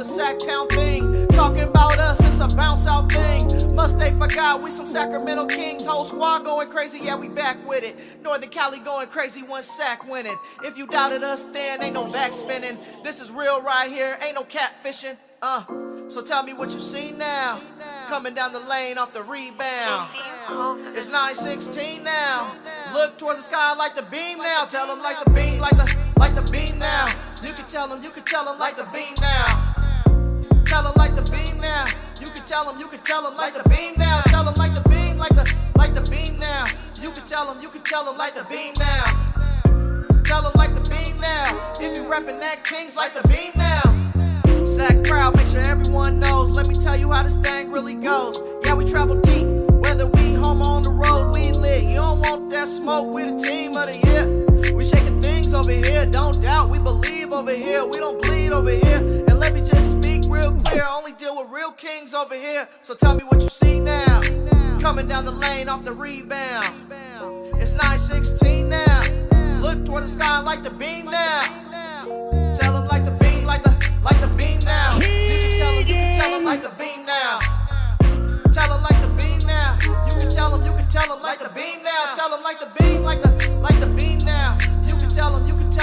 Sactown thing. Talking about us, it's a bounce out thing. Must they forgot we some Sacramento Kings. Whole squad going crazy, yeah, we back with it. Northern Cali going crazy, one sack winning. If you doubted us then, ain't no backspinning. This is real right here, ain't no catfishing. So tell me what you see now. Coming down the lane off the rebound. It's 9-16 now. Look towards the sky like the beam now. Tell them like the beam, like the beam now. You can tell them like the beam now. Tell them like the beam now. You can tell them like the beam now. Tell them like the beam, like the beam now. You can tell them like the beam now. Tell them like the beam now. If you reppin' that Kings like the beam now. Sac crowd, make sure everyone knows. Let me tell you how this thing really goes. Yeah, we travel deep, whether we home or on the road, we lit. You don't want that smoke, we the team of the year. We shaking things over here, don't doubt, we believe over here. We don't bleed over here. And let me just speak real clear, only deal with real kings over here. So tell me what you see now. Coming down the lane off the rebound. It's 9-16 now. Look toward the sky like the beam now. Tell them like the beam, like the beam now. You can tell them like the beam now. Tell them like the beam now. You can tell them like the beam now. Tell them like the beam, like the beam now. You can tell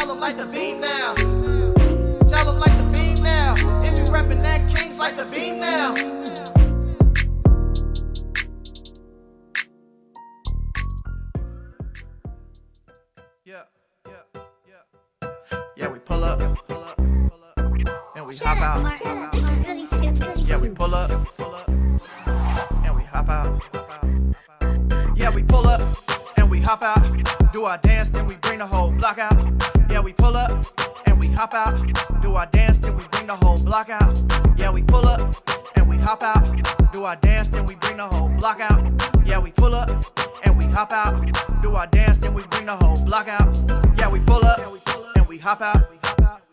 them like the beam now. Tell them like the beam now. If you reppin' that Kings like the beam now. Yeah, we pull up, and we hop out. Yeah, we pull up, and we hop out. Yeah, we pull up, and we hop out. Do our dance, then we bring the whole block out. Yeah, we pull up, and we hop out. Do our dance, then we bring the whole block out. Yeah, we pull up, and we hop out. Do our dance, then we bring the whole block out. Yeah, we pull up, and we hop out. Do our dance, then we bring the whole block out. Yeah, we pull up, and we hop out.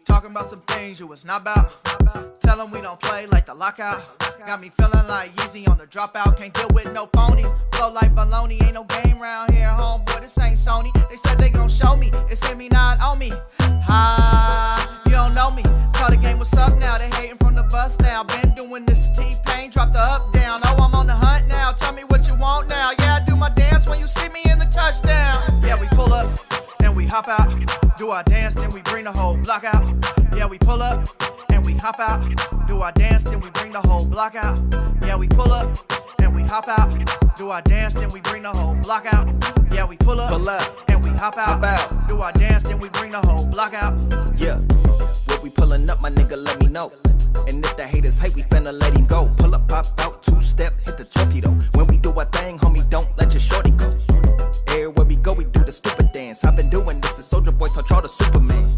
Talking about some things you was not about. Tell them we don't play like the lockout. Got me feeling like Yeezy on the dropout. Can't deal with no phonies. Flow like baloney. Ain't no game round here, homeboy. This ain't Sony. They said they gon' show me. It's in me, not on me. You don't know me. Tell the game what's up now. They hating from the bus now. Been doing this to T-Pain. Drop the up, down. Oh, I'm on the hunt now. Tell me what you want now. Yeah, I do my dance when you see me in the touchdown. Yeah, we pull up and we hop out. Do our dance, then we bring the whole block out. Yeah, we pull up and we hop out. Do our dance, then we bring the whole block out. Yeah, we pull up and we hop out. Do our dance, then we bring the whole block out. Yeah, we pull up and we hop out. Do our dance, then we bring the whole block out. Yeah, when we pulling up, my nigga, let me know. And if the haters hate, we finna let him go. Pull up, pop out, two-step, hit the torpedo. When we do our thing, homie, don't let your shorty go. Everywhere we go, we do the stupid dance. I've been doing this, and Soldier Boy taught y'all the Superman.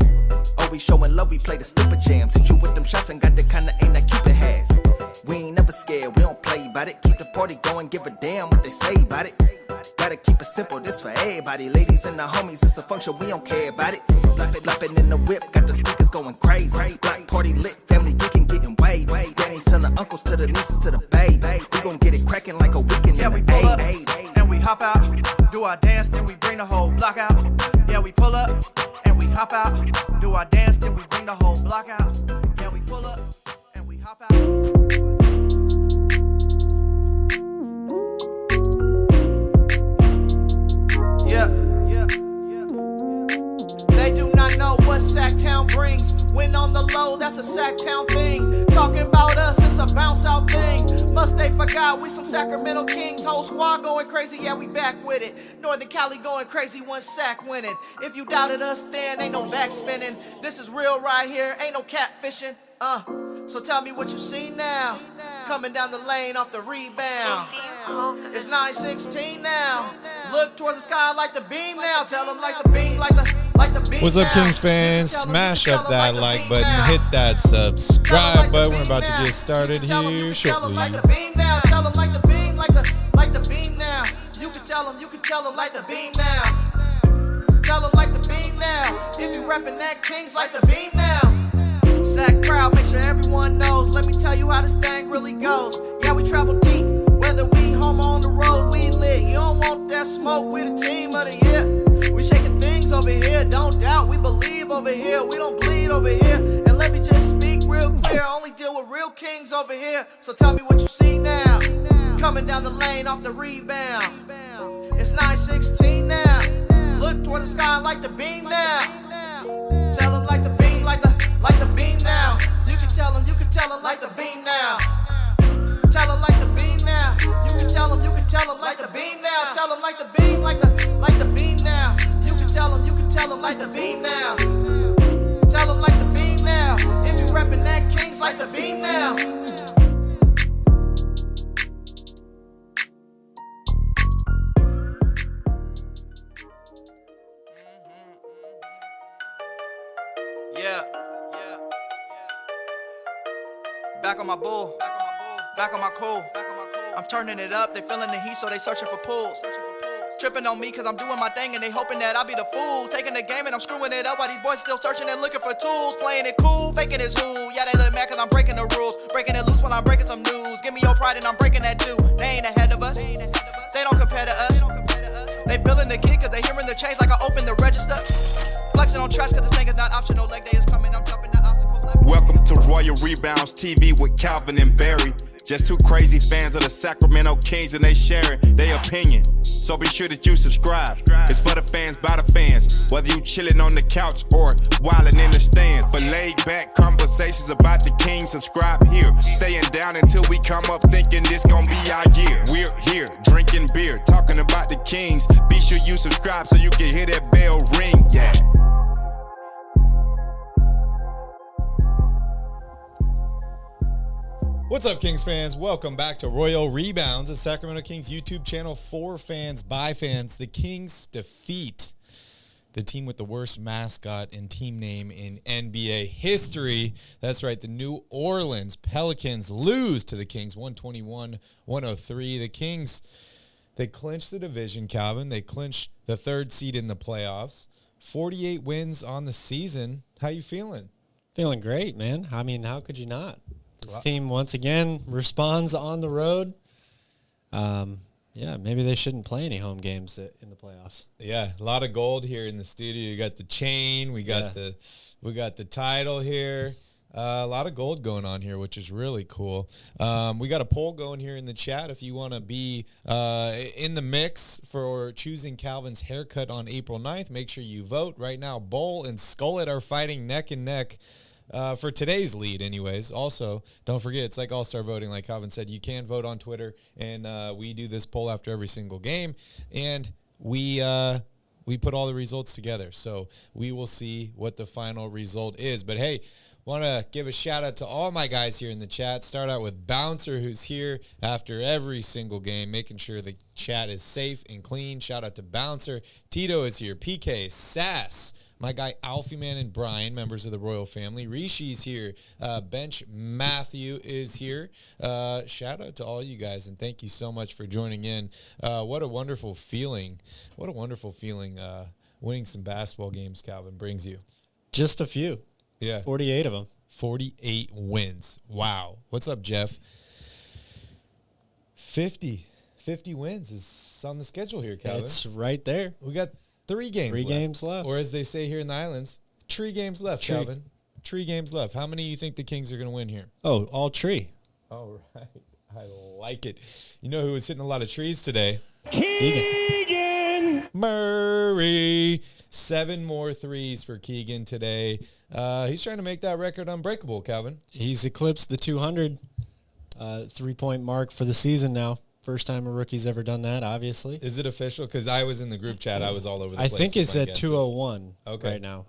Always showing love, we play the stupid jams. Hit you with them shots and got the kind of aim that Cupid has. We ain't never scared, we don't play about it. Keep the party going, give a damn what they say about it. Gotta keep it simple, this for everybody. Ladies and the homies, it's a function, we don't care about it. Flopping in the whip, got the speakers going crazy. Block party lit, family geeking, getting waved. Grannies to the uncles, to the nieces, to the babes. We gon' get it cracking like a weekend. Yeah, we pull up and we hop out. Do our dance, then we bring the whole block out. Yeah, we pull up and we hop out. Do our dance, then we bring the whole block out. Yeah, we pull up and we hop out. They do not know what Sactown brings. When on the low, that's a Sactown thing. Talking about us, it's a bounce out thing. Must they forgot we some Sacramento Kings. Whole squad going crazy, yeah, we back with it. Northern Cali going crazy, one sack winning. If you doubted us then, ain't no backspinning. This is real right here, ain't no catfishing. So tell me what you see now. Coming down the lane off the rebound. It's 9-16 now. Look towards the sky like the beam now. Tell them like the beam, like the beam. What's up, Kings fans? Smash up that like button, hit that subscribe button. We're about to get started here shortly. Like the beam now. Tell them like the beam, like the beam now. You can tell them like the beam now. Tell them like the beam now. If you reppin' that Kings like the beam now. Sac crowd, make sure everyone knows. Let me tell you how this thing really goes. Yeah, we travel deep, whether we home or on the road, we lit. You don't want that smoke, we the team of the year. We shaking things over here, don't doubt, we believe over here. We don't bleed over here. And let me just speak real clear. here. Only deal with real kings over here. So tell me what you see now. Coming down the lane off the rebound. It's 9:16 now. Look toward the sky like the beam now. Tell him like the beam, like the beam now. You can tell him like the beam now. Tell him like the beam now. You can tell him like the beam now. Tell him like the beam, like the beam now. You can tell him like the beam now. Tell him like the beam now. If you reppin' that Kings like the beam now. Yeah. Back on my bull. Back on my cool. I'm turning it up, they feeling the heat, so they searching for pools. Tripping on me cause I'm doing my thing and they hoping that I'll be the fool. Taking the game and I'm screwing it up while these boys still searching and looking for tools. Playing it cool, faking it's who. Yeah, they look mad cause I'm breaking the rules. Breaking it loose while I'm breaking some news. Give me your pride and I'm breaking that too. They ain't ahead of us. They don't compare to us. They feeling the kick cause they hearing the change like I opened the register. Flexing on tracks cause this thing is not optional. Leg day is coming, I'm jumping the obstacles. Welcome to Royal Rebounds TV with Calvin and Barry. Just two crazy fans of the Sacramento Kings and they sharing their opinion. So be sure that you subscribe. It's for the fans, by the fans. Whether you chilling on the couch or wildin' in the stands. For laid back conversations about the Kings, subscribe here. Staying down until we come up thinking this gon' be our year. We're here drinking beer, talking about the Kings. Be sure you subscribe so you can hear that bell ring. Yeah. What's up, Kings fans? Welcome back to Royal Rebounds, the Sacramento Kings YouTube channel for fans, by fans. The Kings defeat the team with the worst mascot and team name in NBA history. That's right, the New Orleans Pelicans lose to the Kings 121-103. The Kings, they clinched the division, Calvin. They clinched the third seed in the playoffs. 48 wins on the season. How you feeling? Feeling great, man. I mean, how could you not? This team, once again, responds on the road. Yeah, maybe they shouldn't play any home games in the playoffs. Yeah, a lot of gold here in the studio. You got the chain. We got the title here. A lot of gold going on here, which is really cool. We got a poll going here in the chat. If you want to be in the mix for choosing Calvin's haircut on April 9th, make sure you vote. Right now, Bull and Skullet are fighting neck and neck. For today's lead anyways. Also, don't forget, it's like all-star voting. Like Calvin said, you can vote on Twitter, and we do this poll after every single game, and we put all the results together. So we will see what the final result is. But, hey, want to give a shout-out to all my guys here in the chat. Start out with Bouncer, who's here after every single game, making sure the chat is safe and clean. Shout-out to Bouncer. Tito is here. PK, Sass, my guy Alfie Man and Brian, members of the Royal family. Rishi's here. Bench Matthew is here. Shout out to all you guys, and thank you so much for joining in. What a wonderful feeling. What a wonderful feeling winning some basketball games, Calvin, brings you. Just a few. Yeah. 48 of them. 48 wins. Wow. What's up, Jeff? 50 wins is on the schedule here, Calvin. It's right there. We got 3 games left. 3 games left. Or as they say here in the islands, 3 games left, Tree. Calvin. 3 games left. How many do you think the Kings are going to win here? Oh, all tree. All right. I like it. You know who was hitting a lot of trees today? Keegan Murray. 7 more threes for Keegan today. He's trying to make that record unbreakable, Calvin. He's eclipsed the 200 3-point mark for the season now. First time a rookie's ever done that, obviously. Is it official? Because I was in the group chat. I was all over the I place. think it's with my at guesses. 201 Okay. right now.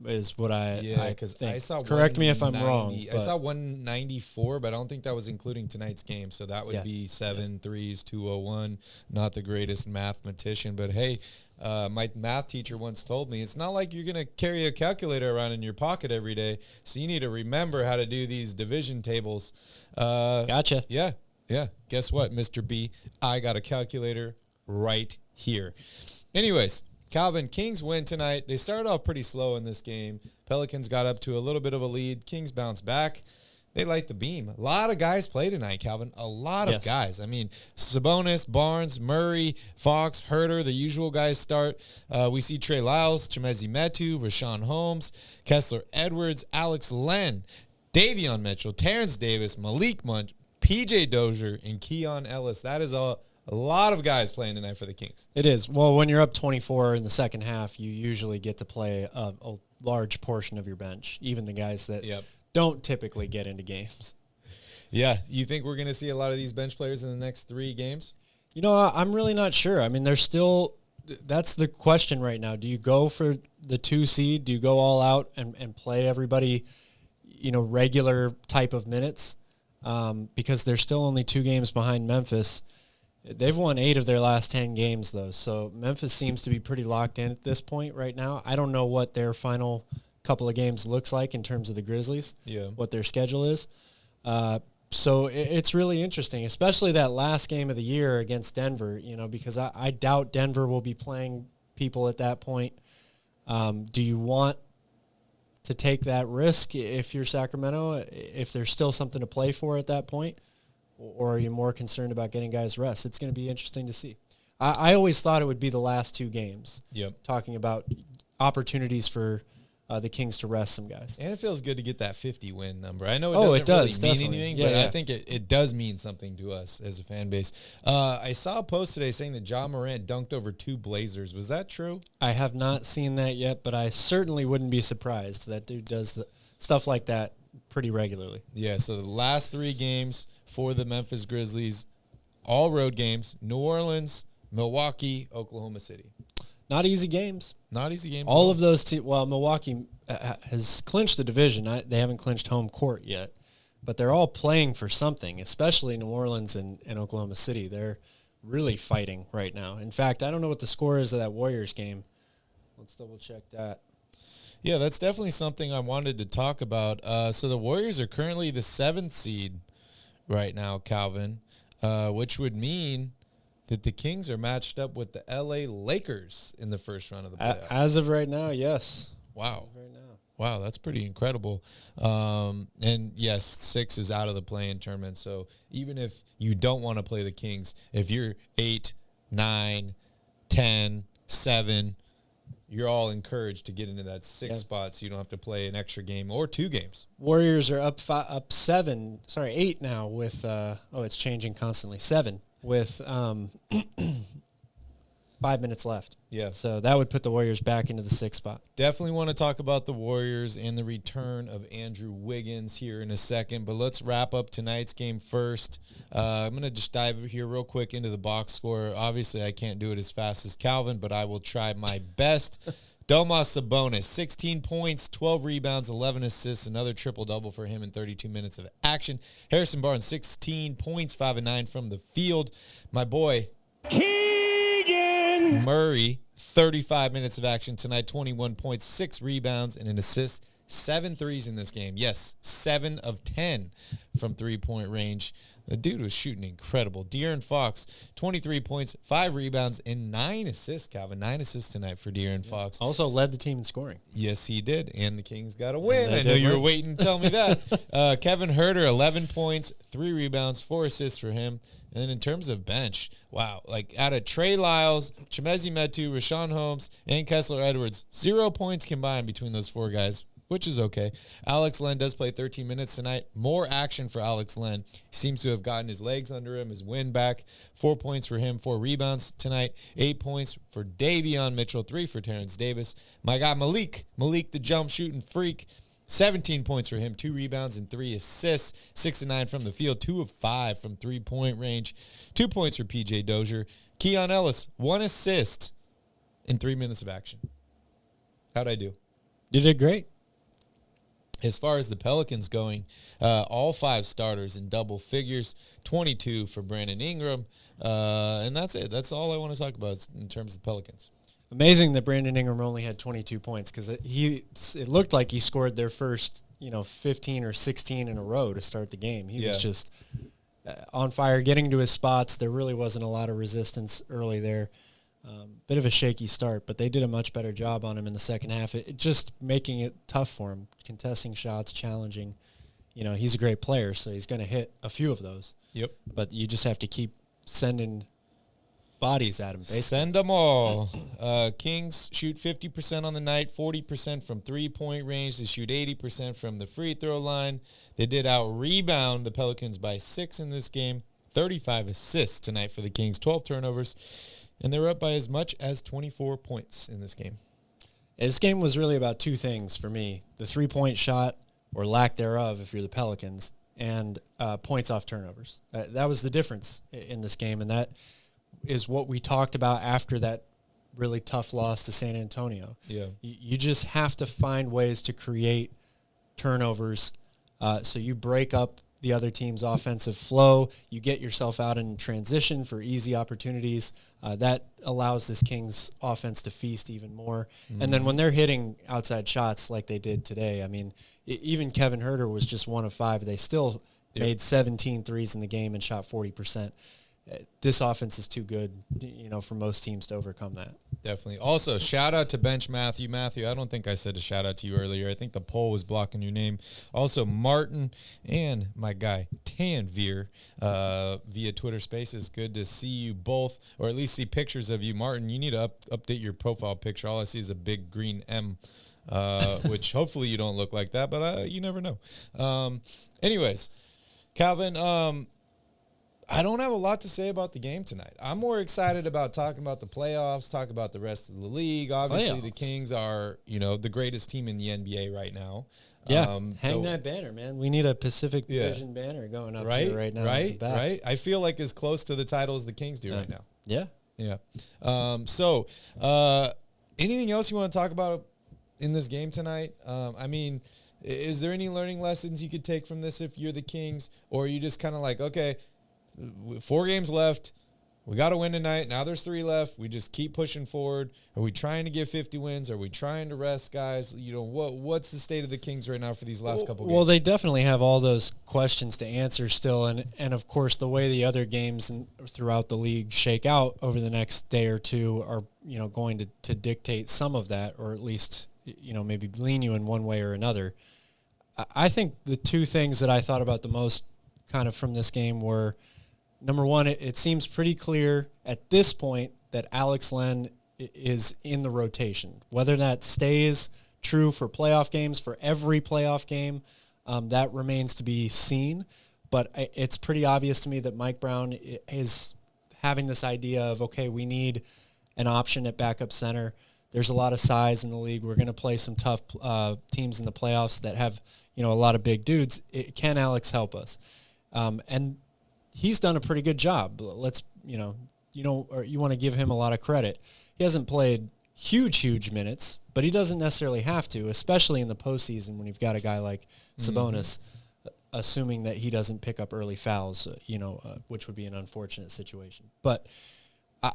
Is what I because think. I saw. Correct me if I'm wrong. I saw 194, but I don't think that was including tonight's game. So that would be 7 threes, 201. Not the greatest mathematician, but hey, my math teacher once told me it's not like you're gonna carry a calculator around in your pocket every day. So you need to remember how to do these division tables. Gotcha. Yeah. Guess what, Mr. B? I got a calculator right here. Anyways, Calvin, Kings win tonight. They started off pretty slow in this game. Pelicans got up to a little bit of a lead. Kings bounce back. They light the beam. A lot of guys play tonight, Calvin. A lot of guys. I mean, Sabonis, Barnes, Murray, Fox, Herter, the usual guys start. We see Trey Lyles, Chimezi Metu, Rashawn Holmes, Kessler Edwards, Alex Len. Davion Mitchell, Terrence Davis, Malik Monk, PJ Dozier, and Keon Ellis. That is a lot of guys playing tonight for the Kings. It is. Well, when you're up 24 in the second half, you usually get to play a large portion of your bench, even the guys that don't typically get into games. Yeah. You think we're going to see a lot of these bench players in the next 3 games? You know, I'm really not sure. I mean, there's still – that's the question right now. Do you go for the 2 seed? Do you go all out and play everybody, you know, regular type of minutes? Because they're still only 2 games behind Memphis. They've won 8 of their last 10 games, though. So Memphis seems to be pretty locked in at this point right now. I don't know what their final couple of games looks like in terms of the Grizzlies, what their schedule is. So it's really interesting, especially that last game of the year against Denver, you know, because I doubt Denver will be playing people at that point. Do you want to take that risk if you're Sacramento, if there's still something to play for at that point? Or are you more concerned about getting guys rest? It's going to be interesting to see. I always thought it would be the last 2 games, talking about opportunities for the Kings to rest some guys. And it feels good to get that 50-win number. I know it doesn't really mean anything, but I think it does mean something to us as a fan base. I saw a post today saying that Ja Morant dunked over 2 Blazers. Was that true? I have not seen that yet, but I certainly wouldn't be surprised. That dude does stuff like that pretty regularly. Yeah, so the last 3 games for the Memphis Grizzlies, all road games: New Orleans, Milwaukee, Oklahoma City. Not easy games. Not easy games. All of those teams. Well, Milwaukee has clinched the division. They haven't clinched home court yet, but they're all playing for something, especially New Orleans and Oklahoma City. They're really fighting right now. In fact, I don't know what the score is of that Warriors game. Let's double check that. Yeah, that's definitely something I wanted to talk about. So the Warriors are currently the 7th seed right now, Calvin, which would mean that the Kings are matched up with the L.A. Lakers in the first round of the playoffs. As of right now, yes. Wow. As of right now. Wow, that's pretty incredible. And, yes, 6 is out of the play-in tournament. So even if you don't want to play the Kings, if you're 8, 9, 10, 7, you're all encouraged to get into that 6 spot so you don't have to play an extra game or 2 games. Warriors are up 8 now with it's changing constantly. 7 with 5 minutes left. Yeah. So that would put the Warriors back into the 6th spot. Definitely want to talk about the Warriors and the return of Andrew Wiggins here in a second, but let's wrap up tonight's game first. I'm going to just dive here real quick into the box score. Obviously, I can't do it as fast as Calvin, but I will try my best. Domas Sabonis, 16 points, 12 rebounds, 11 assists, another triple-double for him in 32 minutes of action. Harrison Barnes, 16 points, 5 and 9 from the field. My boy, Keegan Murray, 35 minutes of action tonight, 21 points, 6 rebounds, and an assist. 7 threes in this game. Yes, 7 of 10 from three-point range. The dude was shooting incredible. De'Aaron Fox, 23 points, 5 rebounds, and 9 assists, Calvin. 9 assists tonight for De'Aaron Fox. Also led the team in scoring. Yes, he did, and the Kings got a win. I know you were waiting to tell me that. Kevin Huerter, 11 points, 3 rebounds, 4 assists for him. And then in terms of bench, wow, like out of Trey Lyles, Chimezi Metu, Rashawn Holmes, and Kessler Edwards, 0 points combined between those 4 guys, which is okay. Alex Len does play 13 minutes tonight. More action for Alex Len. He seems to have gotten his legs under him, his wind back. 4 points for him, 4 rebounds tonight. 8 points for Davion Mitchell, 3 for Terrence Davis. My guy Malik the jump shooting freak, 17 points for him, 2 rebounds and 3 assists. 6 and 9 from the field, 2 of 5 from three-point range. 2 points for PJ Dozier. Keon Ellis, 1 assist in 3 minutes of action. How'd I do? You did great. As far as the Pelicans going, all 5 starters in double figures, 22 for Brandon Ingram, and that's it. That's all I want to talk about in terms of the Pelicans. Amazing that Brandon Ingram only had 22 points because it looked like he scored their first 15 or 16 in a row to start the game. He was just on fire, getting to his spots. There really wasn't a lot of resistance early there. Bit of a shaky start, but they did a much better job on him in the second half. It just making it tough for him, contesting shots, challenging. He's a great player, so he's going to hit a few of those. Yep. But you just have to keep sending bodies at him. Basically. Send them all. Kings shoot 50% on the night, 40% from three-point range. They shoot 80% from the free throw line. They did out-rebound the Pelicans by 6 in this game. 35 assists tonight for the Kings, 12 turnovers. And they were up by as much as 24 points in this game. This game was really about two things for me. The three-point shot, or lack thereof if you're the Pelicans, and points off turnovers. That was the difference in this game, and that is what we talked about after that really tough loss to San Antonio. Yeah, you just have to find ways to create turnovers so you break up the other team's offensive flow. You get yourself out in transition for easy opportunities. That allows this Kings offense to feast even more. Mm-hmm. And then when they're hitting outside shots like they did today, I mean, even Kevin Huerter was just 1 of 5. They still made 17 threes in the game and shot 40%. This offense is too good, for most teams to overcome that. Definitely. Also, shout out to bench Matthew. Matthew, I don't think I said a shout out to you earlier. I think the poll was blocking your name. Also, Martin and my guy, Tanveer, via Twitter Spaces. Good to see you both, or at least see pictures of you. Martin, you need to update your profile picture. All I see is a big green M, which hopefully you don't look like that, but you never know. Anyways, Calvin, I don't have a lot to say about the game tonight. I'm more excited about talking about the playoffs, talk about the rest of the league. Obviously, the Kings are, the greatest team in the NBA right now. Yeah, hang that banner, man. We need a Pacific Division banner going up here right now. Right. I feel like as close to the title as the Kings do right now. Yeah. So, anything else you want to talk about in this game tonight? I mean, is there any learning lessons you could take from this if you're the Kings? Or are you just kind of like, okay, 4 games left. We got to win tonight. Now there's 3 left. We just keep pushing forward. Are we trying to get 50 wins? Are we trying to rest guys? What's the state of the Kings right now for these last couple games? Well, they definitely have all those questions to answer still. And of course, the way the other games throughout the league shake out over the next day or two are, going to dictate some of that, or at least, maybe lean you in one way or another. I think the 2 things that I thought about the most kind of from this game were, number one, it seems pretty clear at this point that Alex Len is in the rotation. Whether that stays true for playoff games, for every playoff game, that remains to be seen. But it's pretty obvious to me that Mike Brown is having this idea of, okay, we need an option at backup center. There's a lot of size in the league. We're going to play some tough teams in the playoffs that have, a lot of big dudes. Can Alex help us? And he's done a pretty good job. Let's, you want to give him a lot of credit. He hasn't played huge minutes, but he doesn't necessarily have to, especially in the postseason when you've got a guy like Sabonis, assuming that he doesn't pick up early fouls, which would be an unfortunate situation. But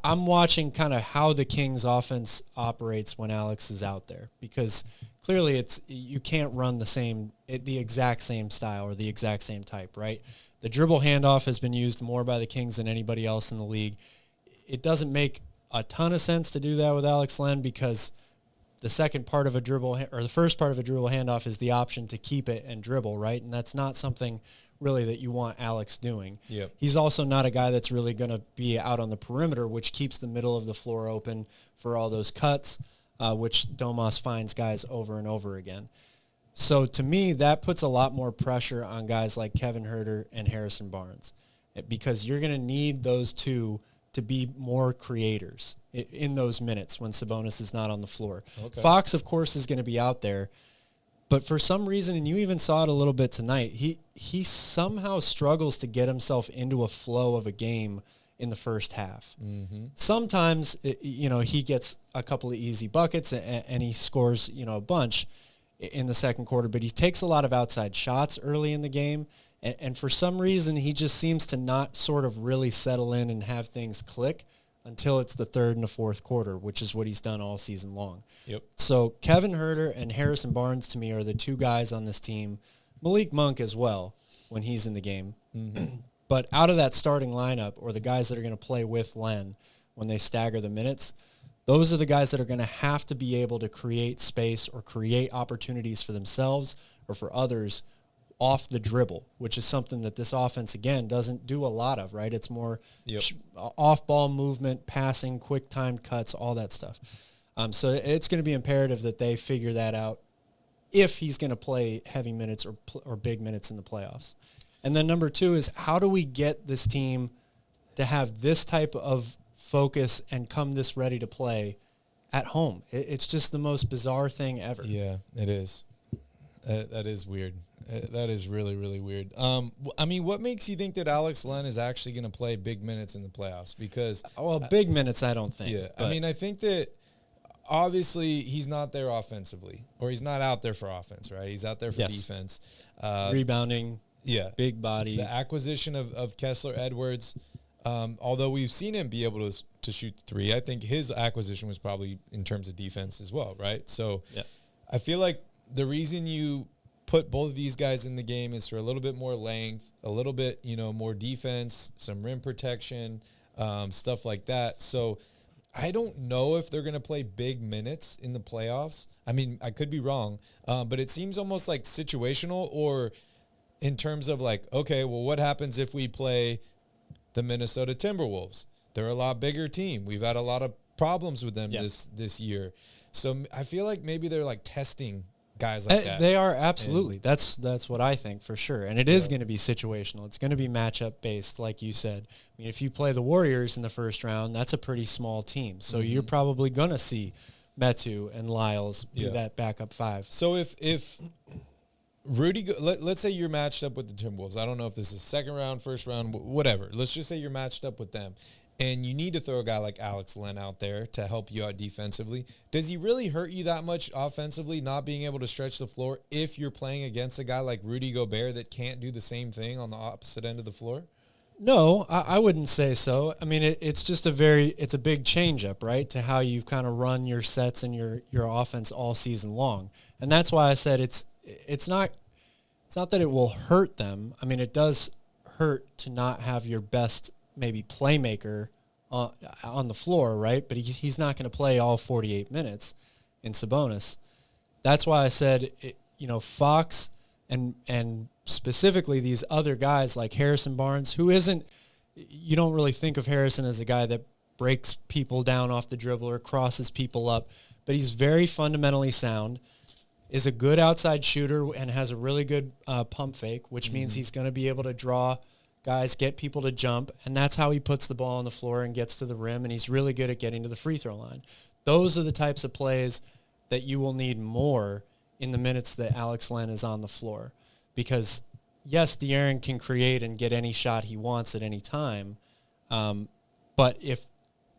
I'm watching kind of how the Kings offense operates when Alex is out there, because clearly you can't run the exact same style or the exact same type, right? The dribble handoff has been used more by the Kings than anybody else in the league. It doesn't make a ton of sense to do that with Alex Len, because the second part of a dribble, or the first part of a dribble handoff, is the option to keep it and dribble, right? And that's not something really that you want Alex doing. Yep. He's also not a guy that's really going to be out on the perimeter, which keeps the middle of the floor open for all those cuts, which Domas finds guys over and over again. So to me, that puts a lot more pressure on guys like Kevin Huerter and Harrison Barnes, because you're going to need those two to be more creators in those minutes when Sabonis is not on the floor. Okay. Fox, of course, is going to be out there, but for some reason, and you even saw it a little bit tonight, he somehow struggles to get himself into a flow of a game in the first half. Mm-hmm. Sometimes, he gets a couple of easy buckets and he scores, a bunch in the second quarter, but he takes a lot of outside shots early in the game, and for some reason he just seems to not sort of really settle in and have things click until it's the third and the fourth quarter, which is what he's done all season long. Yep. So Kevin Huerter and Harrison Barnes, to me, are the 2 guys on this team. Malik Monk as well when he's in the game. Mm-hmm. But out of that starting lineup, or the guys that are going to play with Len when they stagger the minutes, those are the guys that are going to have to be able to create space or create opportunities for themselves or for others off the dribble, which is something that this offense, again, doesn't do a lot of, right? It's more off-ball movement, passing, quick timed cuts, all that stuff. So it's going to be imperative that they figure that out if he's going to play heavy minutes or big minutes in the playoffs. And then number 2 is, how do we get this team to have this type of focus and come this ready to play at home? It's just the most bizarre thing ever. Yeah, it is. That is weird. That is really, really weird. I mean, what makes you think that Alex Len is actually going to play big minutes in the playoffs? Because big minutes, I don't think. Yeah, I mean, I think that obviously he's not there offensively, or he's not out there for offense, right? He's out there for defense. Rebounding, big body. The acquisition of Kessler Edwards, although we've seen him be able to shoot 3, I think his acquisition was probably in terms of defense as well, right? So I feel like the reason you put both of these guys in the game is for a little bit more length, a little bit, more defense, some rim protection, stuff like that. So I don't know if they're going to play big minutes in the playoffs. I mean, I could be wrong, but it seems almost like situational, or in terms of like, okay, well, what happens if we play the Minnesota Timberwolves? They're a lot bigger team. We've had a lot of problems with them this year. So I feel like maybe they're like testing guys like that. They are, absolutely. That's what I think for sure. And it is going to be situational. It's going to be matchup based, like you said. I mean, if you play the Warriors in the first round, that's a pretty small team. So you're probably going to see Metu and Lyles be that backup 5. So if Rudy, let's say you're matched up with the Timberwolves. I don't know if this is second round, first round, whatever. Let's just say you're matched up with them, and you need to throw a guy like Alex Len out there to help you out defensively. Does he really hurt you that much offensively, not being able to stretch the floor, if you're playing against a guy like Rudy Gobert that can't do the same thing on the opposite end of the floor? No, I wouldn't say so. I mean, it's just it's a big change up, right, to how you've kind of run your sets and your offense all season long. And that's why I said it's not that it will hurt them. I mean, it does hurt to not have your best maybe playmaker on the floor, right? But he's not going to play all 48 minutes in Sabonis. That's why I said, Fox and specifically these other guys like Harrison Barnes, who you don't really think of Harrison as a guy that breaks people down off the dribble or crosses people up, but he's very fundamentally sound, is a good outside shooter, and has a really good pump fake, which means he's going to be able to draw guys, get people to jump, and that's how he puts the ball on the floor and gets to the rim, and he's really good at getting to the free throw line. Those are the types of plays that you will need more in the minutes that Alex Len is on the floor. Because, yes, De'Aaron can create and get any shot he wants at any time, but if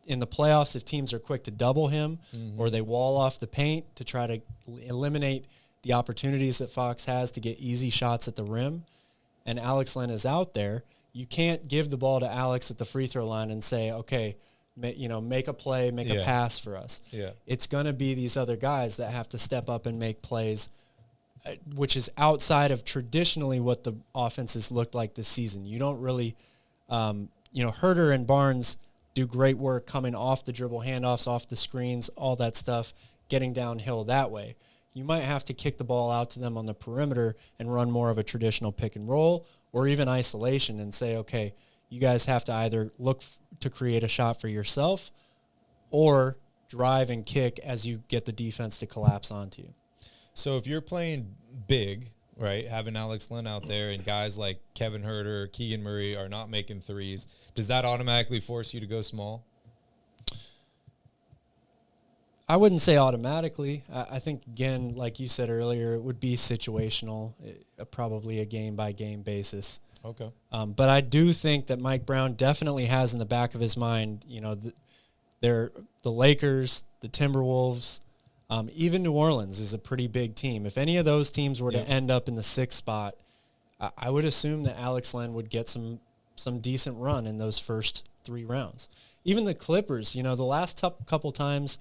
in the playoffs, if teams are quick to double him or they wall off the paint to try to eliminate the opportunities that Fox has to get easy shots at the rim, and Alex Len is out there, you can't give the ball to Alex at the free throw line and say, okay, make a play, make a pass for us. Yeah. It's going to be these other guys that have to step up and make plays, which is outside of traditionally what the offenses looked like this season. You don't really, Herter and Barnes do great work coming off the dribble, handoffs off the screens, all that stuff, getting downhill that way. You might have to kick the ball out to them on the perimeter and run more of a traditional pick and roll or even isolation and say, okay, you guys have to either look to create a shot for yourself or drive and kick as you get the defense to collapse onto you. So if you're playing big, right, having Alex Len out there and guys like Kevin Herter, Keegan Murray are not making threes, does that automatically force you to go small? I wouldn't say automatically. I think, again, like you said earlier, it would be situational, probably a game-by-game basis. Okay. But I do think that Mike Brown definitely has in the back of his mind, the Lakers, the Timberwolves, even New Orleans is a pretty big team. If any of those teams were to end up in the 6th spot, I would assume that Alex Len would get some decent run in those first 3 rounds. Even the Clippers, the last couple times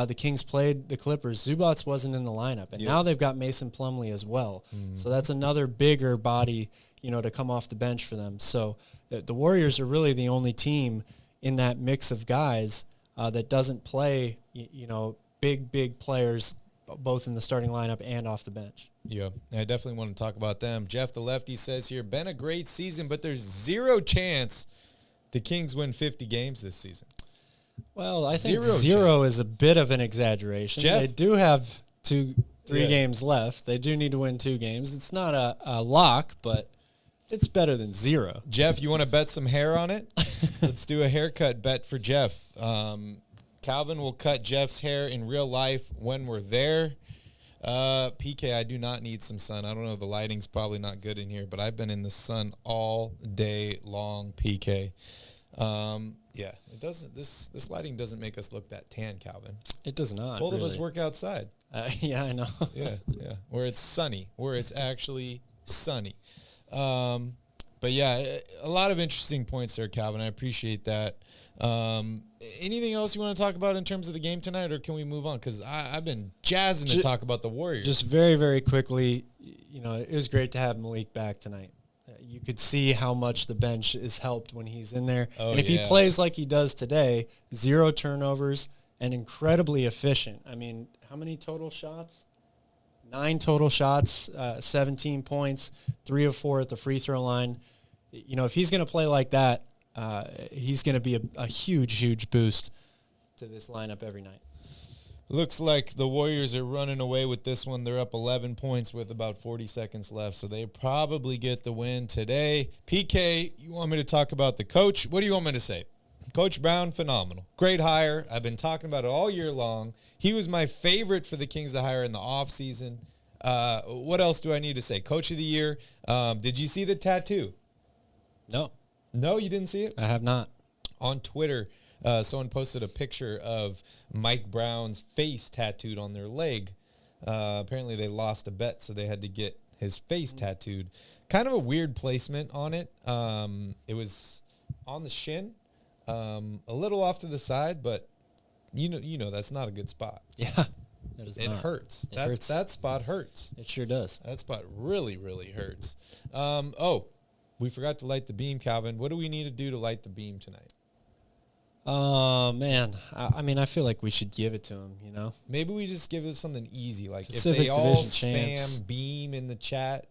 the Kings played the Clippers, Zubats wasn't in the lineup, and now they've got Mason Plumlee as well. So that's another bigger body, to come off the bench for them. So the Warriors are really the only team in that mix of guys that doesn't play, big players both in the starting lineup and off the bench. Yeah, I definitely want to talk about them. Jeff the Lefty says here, been a great season, but there's zero chance the Kings win 50 games this season. Well, I think Zero zero is a bit of an exaggeration. Jeff? They do have 3 Yeah. games left. They do need to win 2 games. It's not a lock, but it's better than 0. Jeff, you want to bet some hair on it? Let's do a haircut bet for Jeff. Calvin will cut Jeff's hair in real life when we're there. PK, I do not need some sun. I don't know. The lighting's probably not good in here, but I've been in the sun all day long, PK. Yeah, it doesn't. This lighting doesn't make us look that tan, Calvin. It does not. Both really. of us work outside. Yeah, I know. Yeah, where it's sunny, where it's actually sunny. But yeah, a lot of interesting points there, Calvin. I appreciate that. Anything else you want to talk about in terms of the game tonight, or can we move on? Because I've been jazzing to talk about the Warriors. Just very, very quickly, it was great to have Malik back tonight. You could see how much the bench is helped when he's in there. Oh, and if he plays like he does today, 0 turnovers and incredibly efficient. I mean, how many total shots? 9 total shots, 17 points, 3 of 4 at the free throw line. If he's going to play like that, he's going to be a huge, huge boost to this lineup every night. Looks like the Warriors are running away with this one. They're up 11 points with about 40 seconds left, so they probably get the win today. PK, you want me to talk about the coach? What do you want me to say? Coach Brown, phenomenal. Great hire. I've been talking about it all year long. He was my favorite for the Kings to hire in the offseason. What else do I need to say? Coach of the year. Did you see the tattoo? No. No, you didn't see it? I have not. On Twitter, someone posted a picture of Mike Brown's face tattooed on their leg. Apparently they lost a bet, so they had to get his face tattooed. Kind of a weird placement on it. It was on the shin, a little off to the side, but you know that's not a good spot. Yeah, that is It not. hurts. It hurts. That spot hurts. It sure does. That spot really, really hurts. We forgot to light the beam, Calvin. What do we need to do to light the beam tonight? Oh, man. I mean, I feel like we should give it to him, Maybe we just give it something easy. Like Pacific if they all Division champs. spam beam in the chat,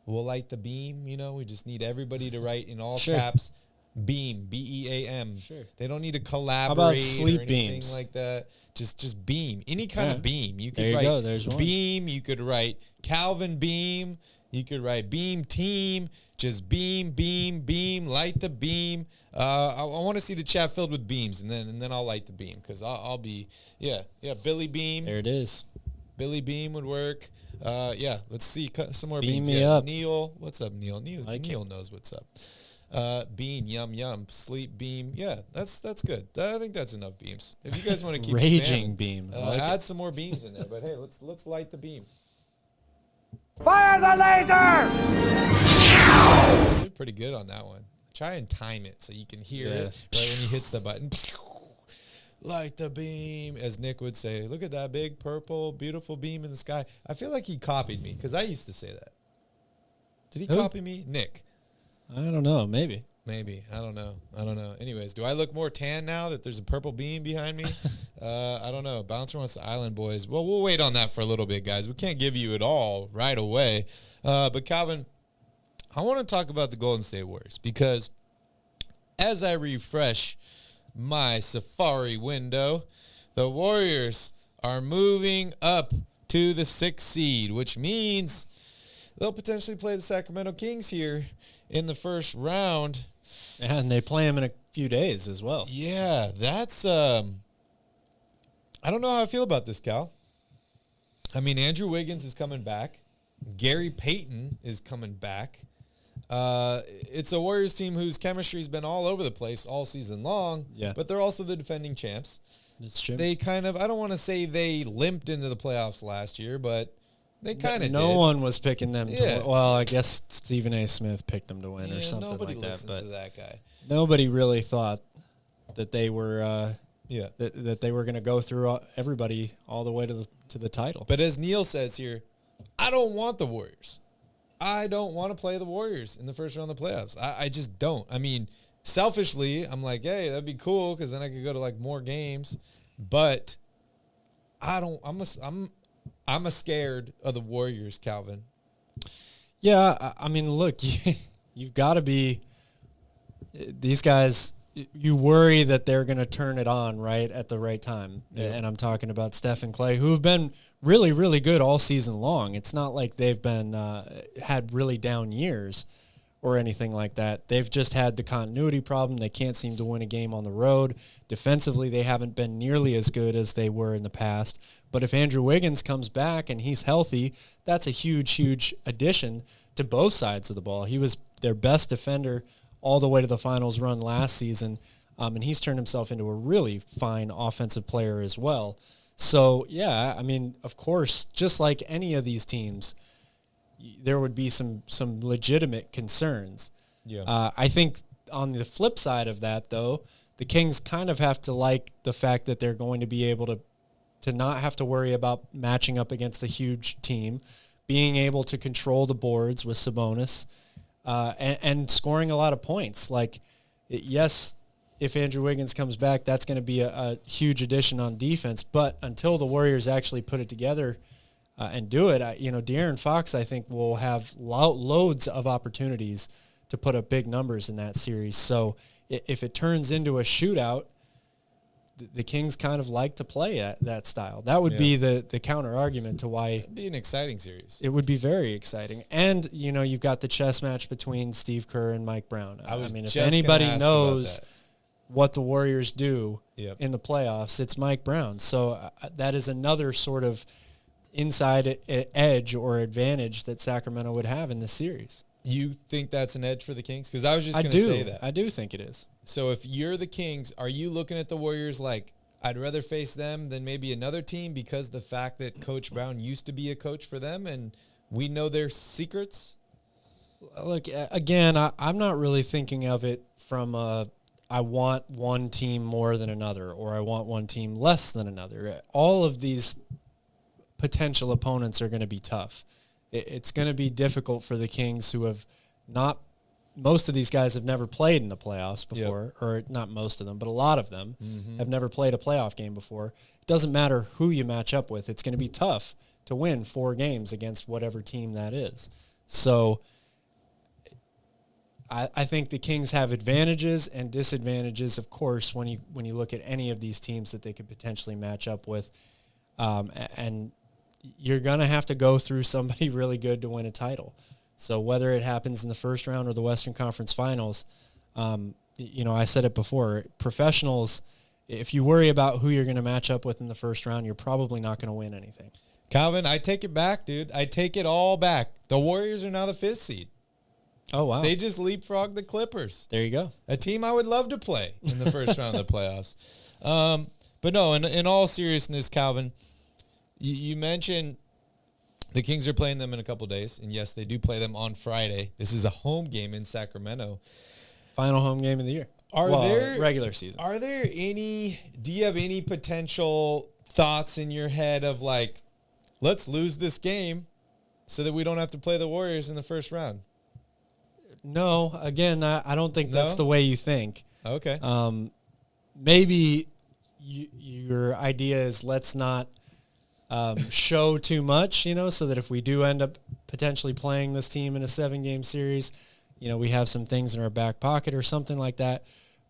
we'll light the beam. We just need everybody to write in all Sure. caps, beam, BEAM. Sure. They don't need to collaborate sleep or anything beams? like that. Just beam. Any kind of Yeah. beam. You could There you write go. There's one. beam. You could write Calvin beam. You could write beam team. Just beam, beam, beam. Light the beam. I want to see the chat filled with beams, and then I'll light the beam because I'll be Billy Beam. There it is. Billy Beam would work. Let's see some more Beam beams. me Yeah, up. Neil, what's up, Neil? Neil Like it. knows what's up. Beam, yum, yum. Sleep, beam. Yeah, that's good. I think that's enough beams. If you guys want to keep Raging spamming, beam. I like add some more beams in there. But hey, let's light the beam. Fire the laser! You did pretty good on that one. Try and time it so you can hear Yeah. it right when he hits the button. Light the beam, as Nick would say. Look at that big purple, beautiful beam in the sky. I feel like he copied me because I used to say that. Did he Who? copy me? Nick. I don't know. Maybe. Maybe. I don't know. Anyways, do I look more tan now that there's a purple beam behind me? I don't know. Bouncer wants the Island Boys. Well, we'll wait on that for a little bit, guys. We can't give you it all right away. But Calvin, I want to talk about the Golden State Warriors because as I refresh my Safari window, the Warriors are moving up to the 6th seed, which means they'll potentially play the Sacramento Kings here in the first round. And they play him in a few days as well. Yeah, that's I don't know how I feel about this, Cal. I mean, Andrew Wiggins is coming back. Gary Payton is coming back. It's a Warriors team whose chemistry's been all over the place all season long, Yeah. but they're also the defending champs. It's true. They kind of, I don't want to say they limped into the playoffs last year, but they kind of No did. one was picking them Yeah. to win. Well, I guess Stephen A. Smith picked them to win or Yeah, something nobody like that. listens But to that guy. nobody really thought that they were Yeah. that they were going to go through everybody all the way to the title. But as Neil says here, I don't want the Warriors. I don't want to play the Warriors in the first round of the playoffs. I just don't. I mean, selfishly, I'm like, hey, that'd be cool because then I could go to like more games. But I I'm scared of the Warriors, Calvin. Yeah, I mean, look, you've got to be – these guys, you worry that they're going to turn it on right at the right time. Yeah. And I'm talking about Steph and Clay, who have been really, really good all season long. It's not like they've been had really down years or anything like that. They've just had the continuity problem. They can't seem to win a game on the road. Defensively, they haven't been nearly as good as they were in the past. But if Andrew Wiggins comes back and he's healthy, that's a huge, huge addition to both sides of the ball. He was their best defender all the way to the finals run last season, and he's turned himself into a really fine offensive player as well. So, yeah, I mean, of course, just like any of these teams, there would be some legitimate concerns. Yeah. I think on the flip side of that, though, the Kings kind of have to like the fact that they're going to be able to not have to worry about matching up against a huge team, being able to control the boards with Sabonis, and scoring a lot of points. Like, yes, if Andrew Wiggins comes back, that's going to be a huge addition on defense. But until the Warriors actually put it together and do it, De'Aaron Fox, I think, will have loads of opportunities to put up big numbers in that series. So if it turns into a shootout, the Kings kind of like to play that style. That would be the counter argument to why it'd be an exciting series. It would be very exciting. And, you've got the chess match between Steve Kerr and Mike Brown. I mean, if anybody knows what the Warriors do in the playoffs, it's Mike Brown. So that is another sort of inside edge or advantage that Sacramento would have in this series. You think that's an edge for the Kings? Because I was just going to say that. I do think it is. So if you're the Kings, are you looking at the Warriors like, I'd rather face them than maybe another team because the fact that Coach Brown used to be a coach for them and we know their secrets? Look, again, I'm not really thinking of it from I want one team more than another or I want one team less than another. All of these potential opponents are going to be tough. It's going to be difficult for the Kings who have not – most of these guys have never played in the playoffs before, or not most of them, but a lot of them have never played a playoff game before. It doesn't matter who you match up with. It's going to be tough to win 4 games against whatever team that is. So I think the Kings have advantages and disadvantages, of course, when you look at any of these teams that they could potentially match up with. And you're going to have to go through somebody really good to win a title. So whether it happens in the first round or the Western Conference Finals, I said it before, professionals, if you worry about who you're going to match up with in the first round, you're probably not going to win anything. Calvin, I take it back, dude. I take it all back. The Warriors are now the 5th seed. Oh, wow. They just leapfrogged the Clippers. There you go. A team I would love to play in the first round of the playoffs. But no, in all seriousness, Calvin, you mentioned the Kings are playing them in a couple days, and yes, they do play them on Friday. This is a home game in Sacramento. Final home game of the year. Regular season. Do you have any potential thoughts in your head of like, let's lose this game so that we don't have to play the Warriors in the first round? No, again, I don't think that's the way you think. Okay. Maybe your idea is let's not show too much, so that if we do end up potentially playing this team in a 7-game series, we have some things in our back pocket or something like that.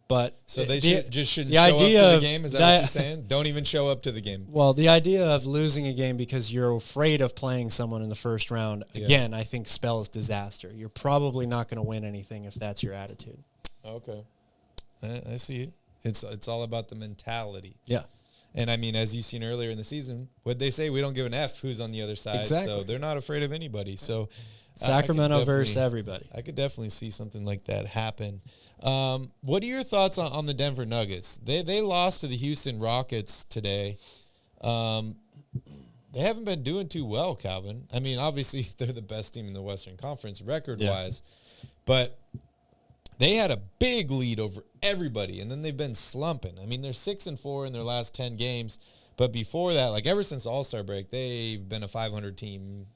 But so they shouldn't show up to the game? Is that what you're saying? Don't even show up to the game. Well, the idea of losing a game because you're afraid of playing someone in the first round, again, I think spells disaster. You're probably not going to win anything if that's your attitude. Okay. I see it. It's all about the mentality. Yeah. And, I mean, as you've seen earlier in the season, what'd they say? We don't give an F who's on the other side. Exactly. So they're not afraid of anybody. So Sacramento versus everybody. I could definitely see something like that happen. What are your thoughts on the Denver Nuggets? They lost to the Houston Rockets today. They haven't been doing too well, Calvin. I mean, obviously, they're the best team in the Western Conference record-wise. Yeah. But they had a big lead over everybody, and then they've been slumping. I mean, they're 6-4 in their last 10 games. But before that, like ever since the All-Star break, they've been a 500 team.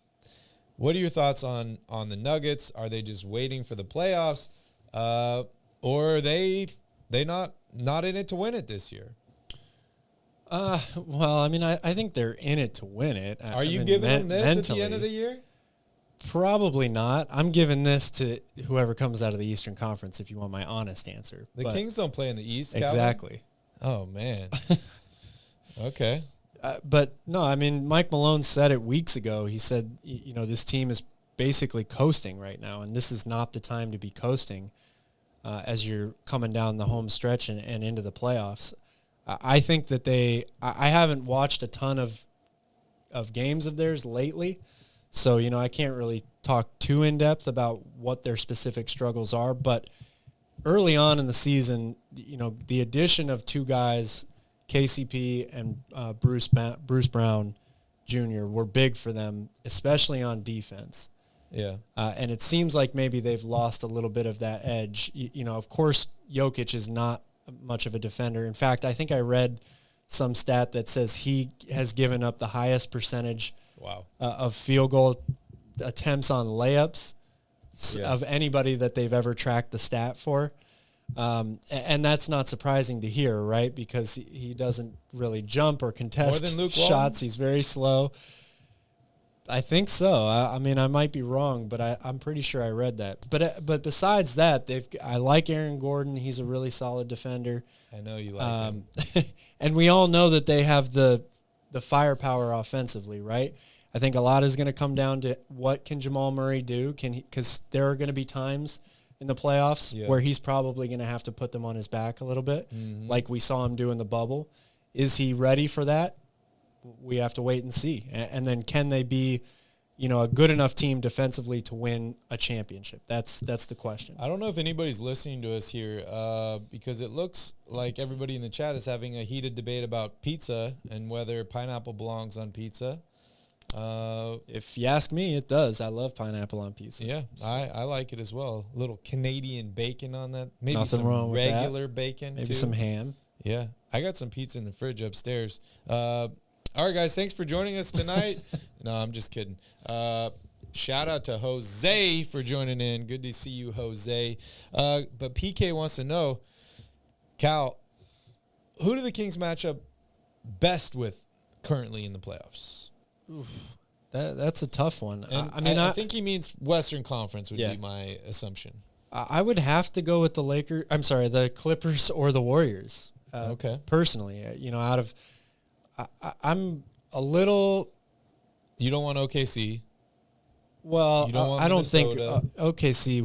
What are your thoughts on the Nuggets? Are they just waiting for the playoffs? Or are they not in it to win it this year? Well, I mean, I think they're in it to win it. Are you giving them this at the end of the year? Probably not. I'm giving this to whoever comes out of the Eastern Conference, if you want my honest answer. The Kings don't play in the East, Calvin? Exactly. Oh, man. Okay. But, no, I mean, Mike Malone said it weeks ago. He said, this team is basically coasting right now, and this is not the time to be coasting as you're coming down the home stretch and into the playoffs. I think that I haven't watched a ton of games of theirs lately, so, I can't really talk too in-depth about what their specific struggles are. But early on in the season, the addition of two guys, KCP and Bruce Brown Jr., were big for them, especially on defense. Yeah. And it seems like maybe they've lost a little bit of that edge. Of course, Jokic is not much of a defender. In fact, I think I read some stat that says he has given up the highest percentage of field goal attempts on layups of anybody that they've ever tracked the stat for. And that's not surprising to hear, right? Because he doesn't really jump or contest shots. He's very slow. I think so. I mean, I might be wrong, but I'm pretty sure I read that. But besides that, I like Aaron Gordon. He's a really solid defender. I know you like him. And we all know that they have the firepower offensively, right? I think a lot is going to come down to what can Jamal Murray do? Because there are going to be times in the playoffs where he's probably going to have to put them on his back a little bit, like we saw him do in the bubble. Is he ready for that? We have to wait and see. And then can they be, a good enough team defensively to win a championship? That's the question. I don't know if anybody's listening to us here because it looks like everybody in the chat is having a heated debate about pizza and whether pineapple belongs on pizza. If you ask me, it does. I love pineapple on pizza. Yeah, I like it as well. A little Canadian bacon on that. Maybe Nothing some wrong with regular that. bacon, Maybe too. some ham. Yeah, I got some pizza in the fridge upstairs. All right, guys, thanks for joining us tonight. No, I'm just kidding. Shout out to Jose for joining in. Good to see you, Jose. But PK wants to know, Cal, who do the Kings match up best with currently in the playoffs? Oof, that's a tough one. And I think he means Western Conference would be my assumption. I would have to go with the Clippers or the Warriors. Okay. Personally, I'm a little. You don't want OKC. Well, I don't think Minnesota. OKC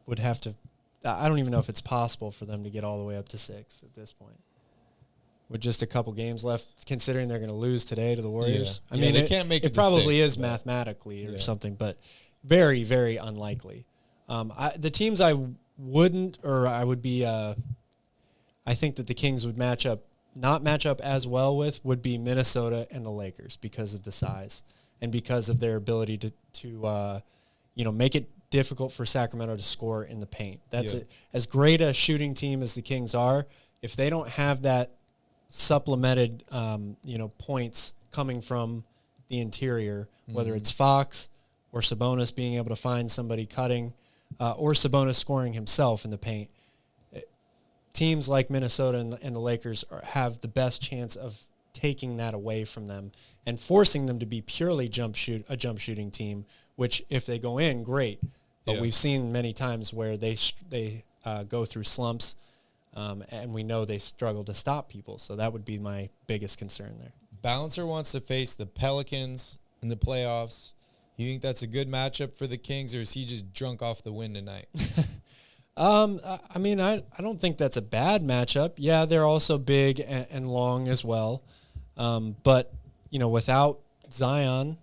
would have to. I don't even know if it's possible for them to get all the way up to 6 at this point. With just a couple games left, considering they're going to lose today to the Warriors. Yeah. I mean, they can't make it. It probably 6, is mathematically or something, but very, very unlikely. The teams I would be. I think that the Kings would not match up as well with would be Minnesota and the Lakers because of the size and because of their ability to make it difficult for Sacramento to score in the paint. That's as great a shooting team as the Kings are. If they don't have that supplemented, points coming from the interior, whether it's Fox or Sabonis being able to find somebody cutting, or Sabonis scoring himself in the paint, teams like Minnesota and the Lakers have the best chance of taking that away from them and forcing them to be purely a jump shooting team, which if they go in, great. But we've seen many times where they go through slumps, and we know they struggle to stop people. So that would be my biggest concern there. Bouncer wants to face the Pelicans in the playoffs. You think that's a good matchup for the Kings, or is he just drunk off the win tonight? I mean, I don't think that's a bad matchup. Yeah, they're also big and long as well. But, without Zion,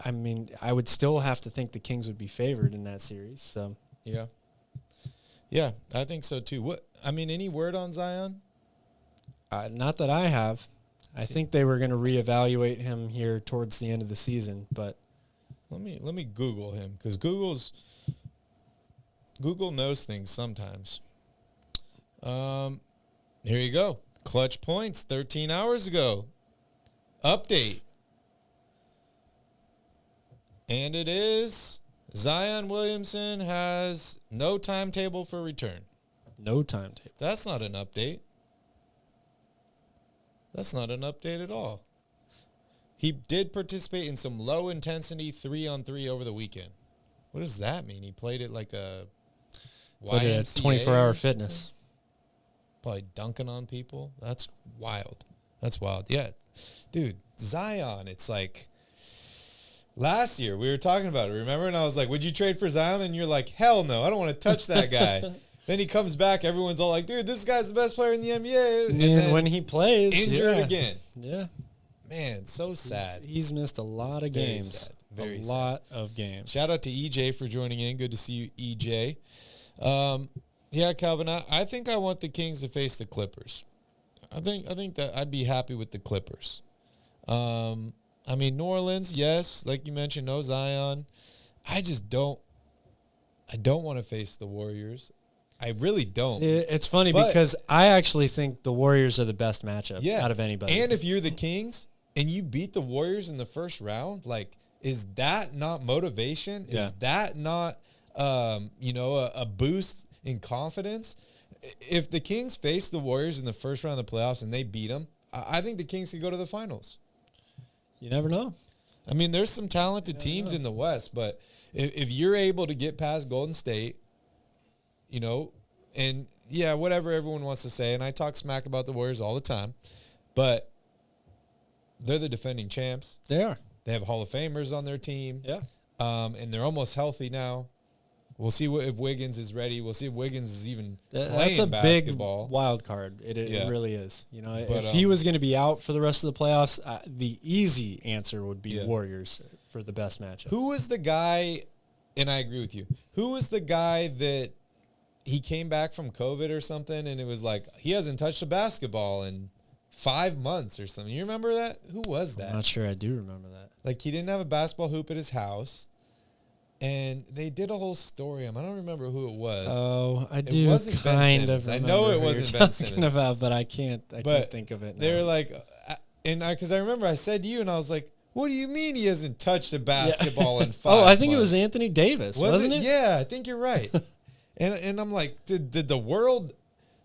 I mean, I would still have to think the Kings would be favored in that series. So yeah, I think so too. Any word on Zion? Not that I have. I think they were going to reevaluate him here towards the end of the season, but let me Google him, because Google knows things sometimes. Here you go. Clutch points 13 hours ago. Update. And it is Zion Williamson has no timetable for return. No timetable. That's not an update. That's not an update at all. He did participate in some low-intensity 3-on-3 over the weekend. What does that mean? He played it like a Put it at YMCA 24-hour or fitness. probably dunking on people. That's wild. That's wild. Yeah. Dude, Zion, it's like last year we were talking about it, remember? And I was like, would you trade for Zion? And you're like, hell no, I don't want to touch that guy. Then he comes back, everyone's all like, dude, this guy's the best player in the NBA. And then when he plays, injured yeah. again. Yeah. Man, so sad. He's missed a lot of Very games. sad. Very a sad. lot of games. Shout out to EJ for joining in. Good to see you, EJ. Yeah, Calvin, I think I want the Kings to face the Clippers. I think that I'd be happy with the Clippers. I mean, New Orleans, yes, like you mentioned, no Zion. I don't want to face the Warriors. I really don't. It's funny But- because I actually think the Warriors are the best matchup Yeah. out of anybody. And if you're the Kings and you beat the Warriors in the first round, like, is that not motivation? Yeah. Is that not, a boost in confidence? If the Kings face the Warriors in the first round of the playoffs and they beat them, I think the Kings could go to the finals. you never know. I mean, there's some talented teams in the West, but if you're able to get past Golden State, and yeah, whatever everyone wants to say, and I talk smack about the Warriors all the time, but they're the defending champs. They are. They have Hall of Famers on their team. Yeah. And they're almost healthy now. We'll see if Wiggins is ready. We'll see if Wiggins is even That's playing a basketball. big wild card. It Yeah. really is. But, if he was going to be out for the rest of the playoffs, the easy answer would be Yeah. Warriors for the best matchup. Who was the guy, and I agree with you, who was the guy that he came back from COVID or something, and it was like, he hasn't touched a basketball in 5 months or something. You remember that? Who was that? I'm not sure I do remember that. Like, he didn't have a basketball hoop at his house, and they did a whole story. I don't remember who it was. Oh, I It do wasn't Ben kind of Simmons. I remember know it who wasn't you're Ben talking Simmons. about, but I can't But think of it now. They were like, because I remember I said to you, and I was like, what do you mean he hasn't touched a basketball in 5 months? Oh, I think it was Anthony Davis, wasn't it? Yeah, I think you're right. and I'm like, did the world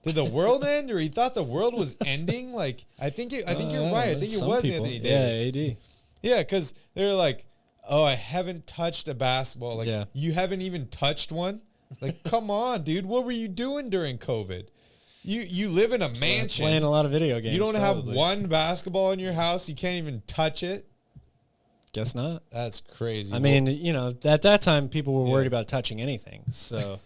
end, or he thought the world was ending? Like, I think you're right. I think it Some was people. Anthony Davis. Yeah, AD. Yeah, because they're like, oh, I haven't touched a basketball. Like, Yeah. you haven't even touched one? Like, come on, dude. What were you doing during COVID? You live in a mansion. Playing a lot of video games. You don't probably. have one basketball in your house. You can't even touch it. Guess not. That's crazy. I mean, at that time, people were worried Yeah. about touching anything. So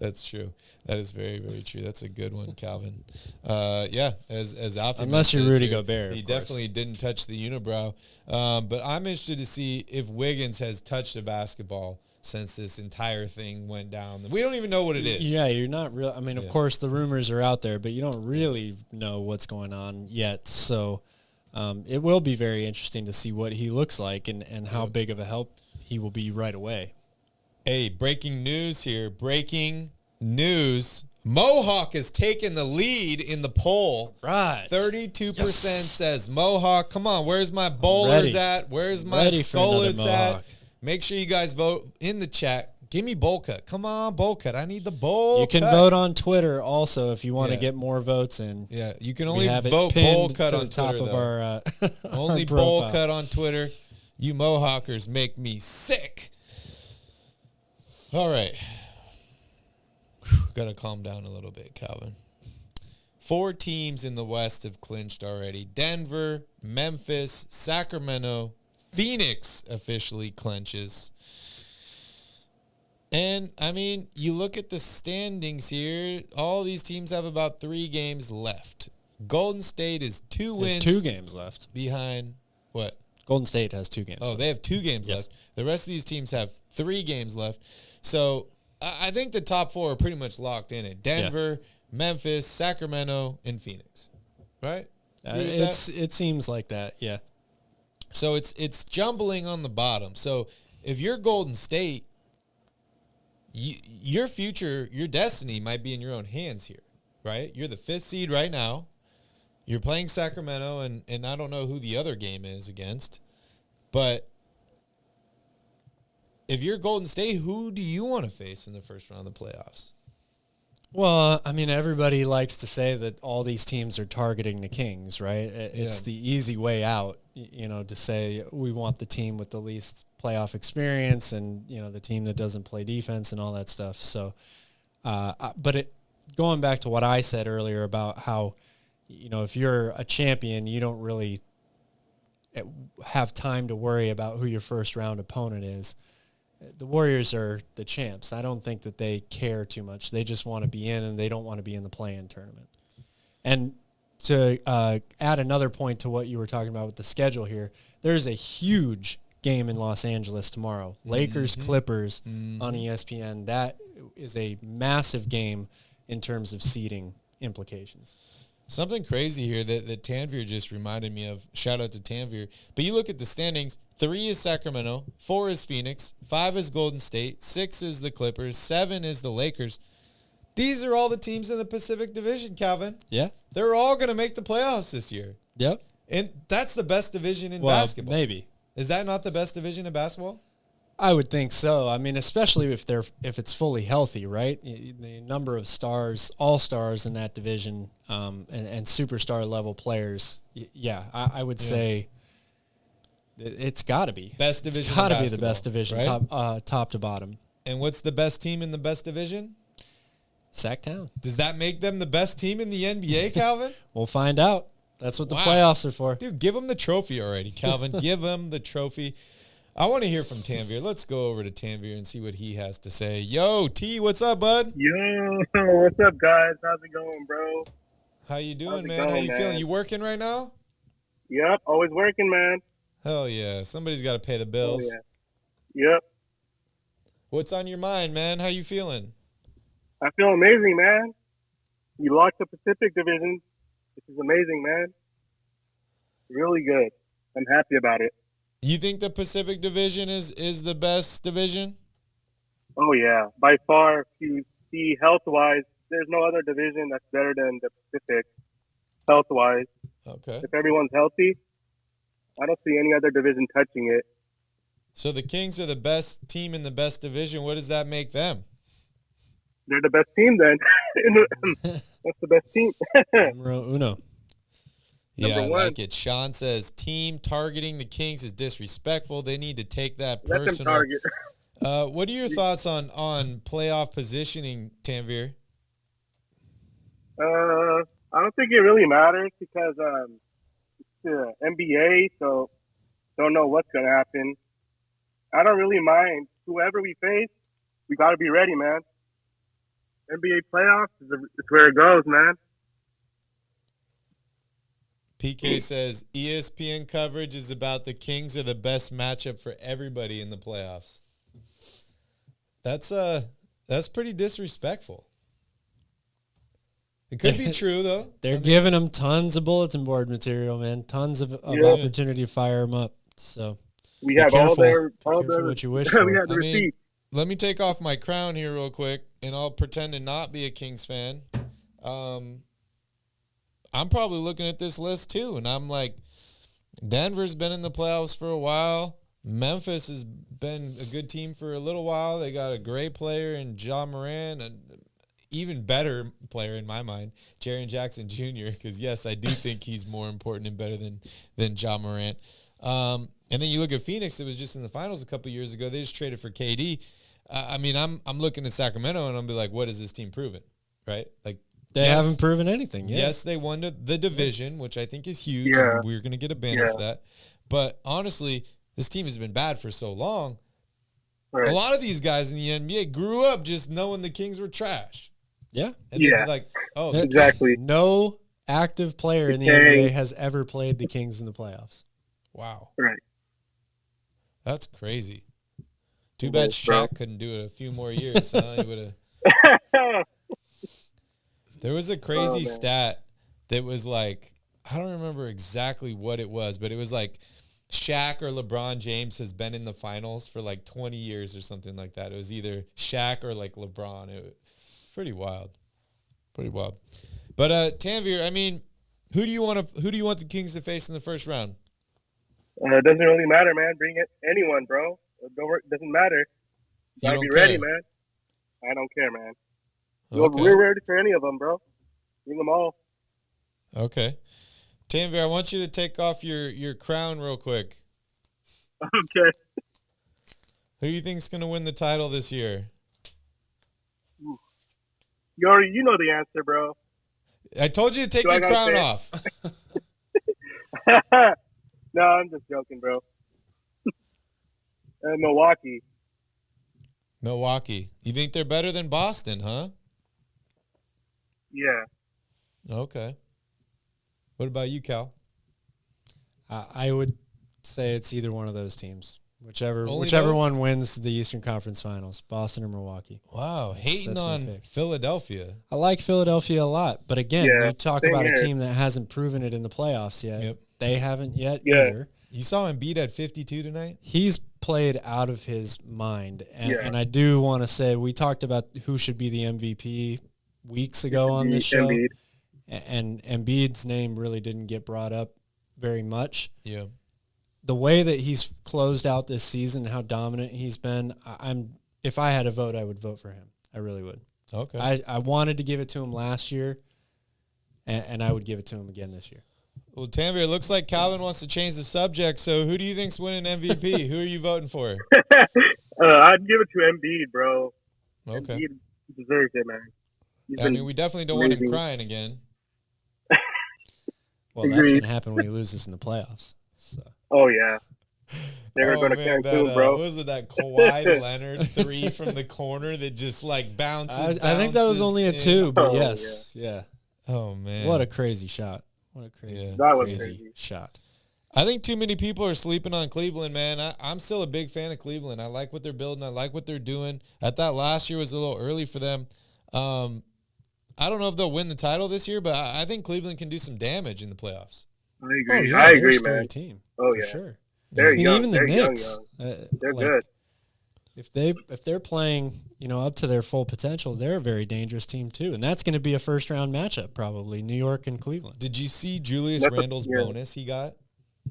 That's true. That is very, very true. That's a good one, Calvin. Yeah, as Alfie Unless you're says Rudy here, Gobert, he of course. definitely didn't touch the unibrow. But I'm interested to see if Wiggins has touched a basketball since this entire thing went down. We don't even know what it is. yeah, you're not real. I mean, of course, the rumors are out there, but you don't really know what's going on yet. So it will be very interesting to see what he looks like and how big of a help he will be right away. Hey, breaking news here. Breaking news. Mohawk has taken the lead in the poll. Right. 32% Yes. says Mohawk. Come on, where's my bowlers Ready. at? Where's my Ready for another Skolets at? Mohawk. Make sure you guys vote in the chat. Give me bowl cut. Come on, bowl cut. I need the bowl You can cut. vote on Twitter also if you want to Yeah. get more votes in. Yeah, you can We only have it vote bowl pinned cut to on the top Twitter, of though. our Only our bowl profile. cut on Twitter. You Mohawkers make me sick. All right. Got to calm down a little bit, Calvin. 4 teams in the West have clinched already. Denver, Memphis, Sacramento, Phoenix officially clinches. And, I mean, you look at the standings here. All these teams have about 3 games left. Golden State is 2 wins. There's 2 games left. Behind what? Golden State has 2 games. Oh, they have 2 games Yes. left. The rest of these teams have 3 games left. So I think the top 4 are pretty much locked in it. Denver, Memphis, Sacramento, and Phoenix. Right? Agree with that? It seems like that, yeah. So it's jumbling on the bottom. So if you're Golden State, your future, your destiny might be in your own hands here, right? You're the 5th seed right now. You're playing Sacramento, and I don't know who the other game is against. But if you're Golden State, who do you want to face in the first round of the playoffs? Well, I mean, everybody likes to say that all these teams are targeting the Kings, right? It's the easy way out, to say we want the team with the least playoff experience and, the team that doesn't play defense and all that stuff. So, going back to what I said earlier about how, if you're a champion, you don't really have time to worry about who your first round opponent is. The Warriors are the champs. I don't think that they care too much. They just want to be in, and they don't want to be in the play-in tournament. And to add another point to what you were talking about with the schedule here, there's a huge game in Los Angeles tomorrow. Lakers, Clippers on ESPN. That is a massive game in terms of seeding implications. Something crazy here that Tanvir just reminded me of. Shout out to Tanvir. But you look at the standings. 3 is Sacramento. 4 is Phoenix. 5 is Golden State. 6 is the Clippers. 7 is the Lakers. These are all the teams in the Pacific Division, Calvin. Yeah. They're all going to make the playoffs this year. Yep. And that's the best division in basketball. Maybe. Is that not the best division in basketball? I would think so. I mean, especially if it's fully healthy, right? The number of stars, all-stars in that division, and superstar level players. I would say it's got to be best division. It's got to be the best division, right? top to bottom. And what's the best team in the best division? Sactown. Does that make them the best team in the NBA, Calvin? We'll find out. That's what the playoffs are for. Dude, give them the trophy already, Calvin. Give them the trophy. I want to hear from Tanvir. Let's go over to Tanvir and see what he has to say. Yo, T, what's up, bud? Yo, what's up, guys? How's it going, bro? How you doing, man? How you feeling? You working right now? Yep, always working, man. Hell yeah. Somebody's got to pay the bills. Oh, yeah. Yep. What's on your mind, man? How you feeling? I feel amazing, man. You locked the Pacific Division. This is amazing, man. Really good. I'm happy about it. You think the Pacific Division is the best division? Oh, yeah. By far, if you see health-wise, there's no other division that's better than the Pacific, health-wise. Okay. If everyone's healthy, I don't see any other division touching it. So the Kings are the best team in the best division. What does that make them? They're the best team, then. That's the best team. Numero uno. Yeah, I Number 1. like it. Sean says, team targeting the Kings is disrespectful. They need to take that Let them personal. target. What are your thoughts on playoff positioning, Tanvir? I don't think it really matters because it's the NBA, so don't know what's going to happen. I don't really mind. Whoever we face, we got to be ready, man. NBA playoffs is where it goes, man. PK says ESPN coverage is about the Kings are the best matchup for everybody in the playoffs. That's pretty disrespectful. It could be true though. They're giving them tons of bulletin board material, man. Tons of opportunity to fire them up. So we have all their what you wish for. We have the receipt. Let me take off my crown here real quick, and I'll pretend to not be a Kings fan. I'm probably looking at this list too, and I'm like, Denver's been in the playoffs for a while. Memphis has been a good team for a little while. They got a great player in Ja Morant, an even better player in my mind, Jaren Jackson Jr., because, yes, I do think he's more important and better than Ja Morant. And then you look at Phoenix, it was just in the finals a couple years ago. They just traded for KD. I'm looking at Sacramento, and I'm be like, what has this team proven, right? Like, They haven't proven anything yet. Yes, they won the division, which I think is huge. Yeah. And we're going to get a banner for that. But honestly, this team has been bad for so long. Right. A lot of these guys in the NBA grew up just knowing the Kings were trash. Yeah. And they're like, oh, Exactly. No active player in the NBA has ever played the Kings in the playoffs. Wow. Right. That's crazy. Too bad Shaq couldn't do it a few more years. Huh? He would have. There was a crazy stat that was like, I don't remember exactly what it was, but it was like Shaq or LeBron James has been in the finals for like 20 years or something like that. It was either Shaq or like LeBron. It was pretty wild. Pretty wild. But Tanvir, I mean, who do you want the Kings to face in the first round? It doesn't really matter, man. Bring it anyone, bro. It doesn't matter. You gotta be ready, man. I don't care, man. Okay. We're ready for any of them, bro. Bring them all. Okay. Tanvir, I want you to take off your crown real quick. Okay. Who do you think's going to win the title this year? You know the answer, bro. I told you to take Do I your gotta crown say it? off. No, I'm just joking, bro. Milwaukee. Milwaukee. You think they're better than Boston, huh? Yeah. Okay. What about you, Cal? I would say it's either one of those teams. Whichever those? one wins the Eastern Conference Finals, Boston or Milwaukee. Wow, hating that's my on pick. Philadelphia. I like Philadelphia a lot, but again, Yeah, you talk same about here. a team that hasn't proven it in the playoffs yet. Yep. They haven't yet Yeah. either. You saw him beat at 52 tonight? He's played out of his mind. And, Yeah. and I do want to say, we talked about who should be the MVP weeks ago on this show. Embiid. And Embiid's name really didn't get brought up very much. Yeah. The way that he's closed out this season, how dominant he's been, if I had a vote, I would vote for him. I really would. Okay. I wanted to give it to him last year, and I would give it to him again this year. Well, Tanvir, it looks like Calvin wants to change the subject. So who do you think's winning MVP? Who are you voting for? I'd give it to Embiid, bro. Okay. Embiid deserves it, man. He's I been mean, we definitely don't want him amazing. crying again. Well, that's going to happen when he loses in the playoffs. So. Oh, yeah. They're going to man, Cancun, that, bro. what was it, that Kawhi Leonard 3 from the corner that just like bounces? I think that was only a 2, but Oh, yes. Yeah. Oh, man. What a crazy shot. What a crazy, Yeah. That was crazy crazy. shot. I think too many people are sleeping on Cleveland, man. I'm still a big fan of Cleveland. I like what they're building. I like what they're doing. I thought last year was a little early for them. I don't know if they'll win the title this year, but I think Cleveland can do some damage in the playoffs. I agree. Yeah, I they're agree, a scary man. team. Oh, for yeah. sure. They're I mean, young. even the They're Knicks, They're like, good. if they're playing, up to their full potential, they're a very dangerous team too, and that's going to be a first round matchup probably, New York and Cleveland. Did you see Julius Randle's bonus he got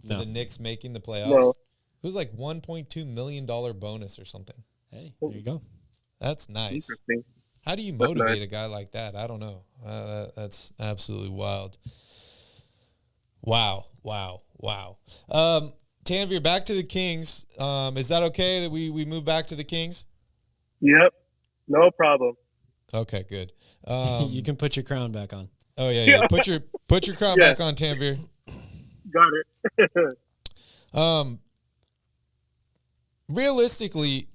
for the Knicks making the playoffs? No. It was like $1.2 million bonus or something. Hey, there you go. That's nice. Interesting. How do you That's motivate nice. a guy like that? I don't know. That's absolutely wild. Wow. Tanvir, back to the Kings. Is that okay that we move back to the Kings? Yep. No problem. Okay, good. You can put your crown back on. Oh yeah. Put your crown Yeah. back on, Tanvir. Got it. Realistically,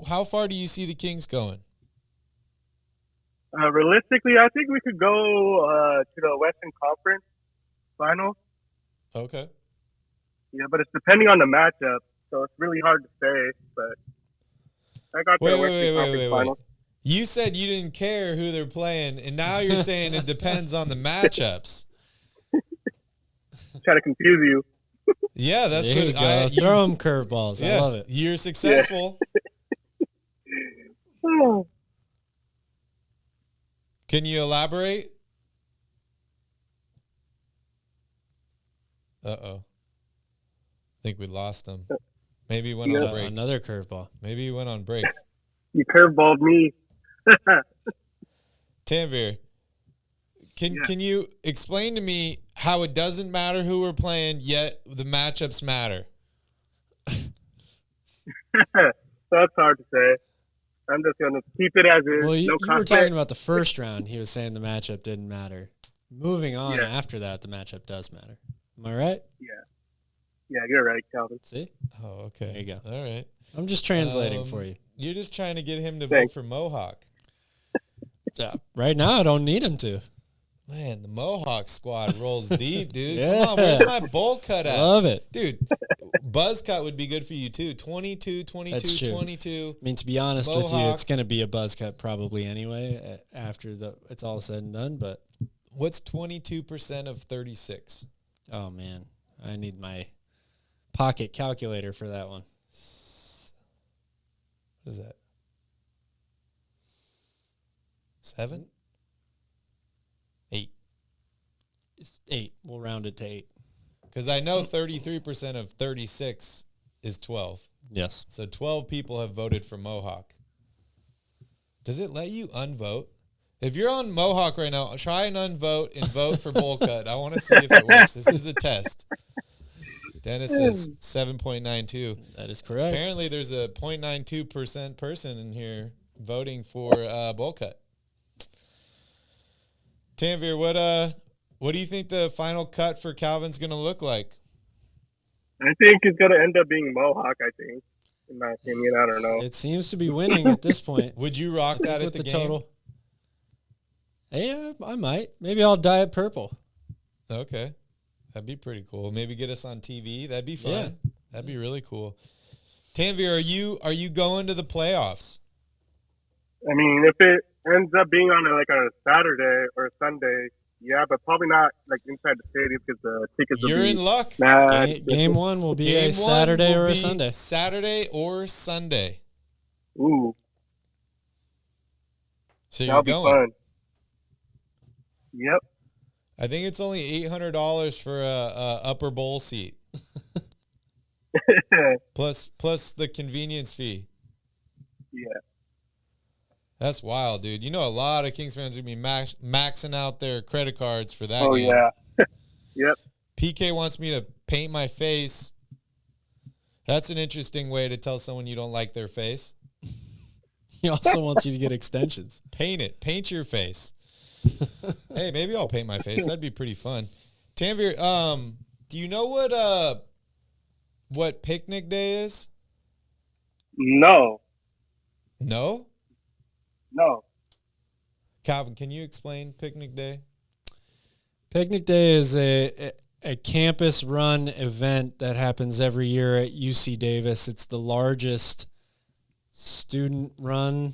how far do you see the Kings going? Realistically, I think we could go to the Western Conference Finals. Okay. Yeah, but it's depending on the matchup, so it's really hard to say. But I got the Western Conference Finals. You said you didn't care who they're playing, and now you're saying it depends on the matchups. Trying to confuse you. Yeah, that's There you what go. Throw them curveballs. Yeah, I love it. You're successful. Oh. Can you elaborate? Uh-oh. I think we lost him. Maybe he went on break. Another curveball. Maybe he went on break. You curveballed me. Tanvir, can you explain to me how it doesn't matter who we're playing, yet the matchups matter? That's hard to say. I'm just going to keep it as is. Well, you were conflict. talking about the first round. He was saying the matchup didn't matter. Moving on Yeah. after that, the matchup does matter. Am I right? Yeah, you're right, Calvin. See? Oh, okay. There you go. All right. I'm just translating for you. You're just trying to get him to Thanks. vote for Mohawk. Right now, I don't need him to. Man, the Mohawk squad rolls deep, dude. Yeah. Come on, where's my bowl cut at? Love it. Dude, buzz cut would be good for you, too. 22, 22, That's true. 22. I mean, to be honest with you, Mohawk. it's going to be a buzz cut probably anyway after it's all said and done. But, What's 22% of 36? oh, man, I need my pocket calculator for that one. What is that? 7? 8. It's 8. We'll round it to 8. Because I know 33% of 36 is 12. Yes. So 12 people have voted for Mohawk. Does it let you unvote? If you're on Mohawk right now, try and unvote and vote for bowl cut. I want to see if it works. This is a test. Dennis says 7.92. That is correct. Apparently, there's a 0.92% person in here voting for bowl cut. Tanvir, what do you think the final cut for Calvin's going to look like? I think it's going to end up being Mohawk, I think, in my opinion. I don't know. It seems to be winning at this point. Would you rock that at with the game? total? Yeah, I might. Maybe I'll dye it purple. Okay. That'd be pretty cool. Maybe get us on TV. That'd be fun. Yeah. That'd be really cool. Tanvir, are you going to the playoffs? I mean, if it ends up being on a Saturday or a Sunday, yeah, but probably not like inside the stadium because the tickets will You're be in luck. mad. Game one will be Game a Saturday one will or a be Sunday. Saturday or Sunday. Ooh, So that'll you're be going. fun. Yep. I think it's only $800 for a upper bowl seat. plus the convenience fee. Yeah. That's wild, dude. You know a lot of Kings fans are going to be maxing out their credit cards for that Oh, game. yeah. Yep. PK wants me to paint my face. That's an interesting way to tell someone you don't like their face. He also wants you to get extensions. Paint it. Paint your face. Hey, maybe I'll paint my face. That'd be pretty fun. Tanvir, do you know what picnic day is? No. No? No. Calvin, can you explain picnic day? Picnic Day is a campus-run event that happens every year at UC Davis. It's the largest student-run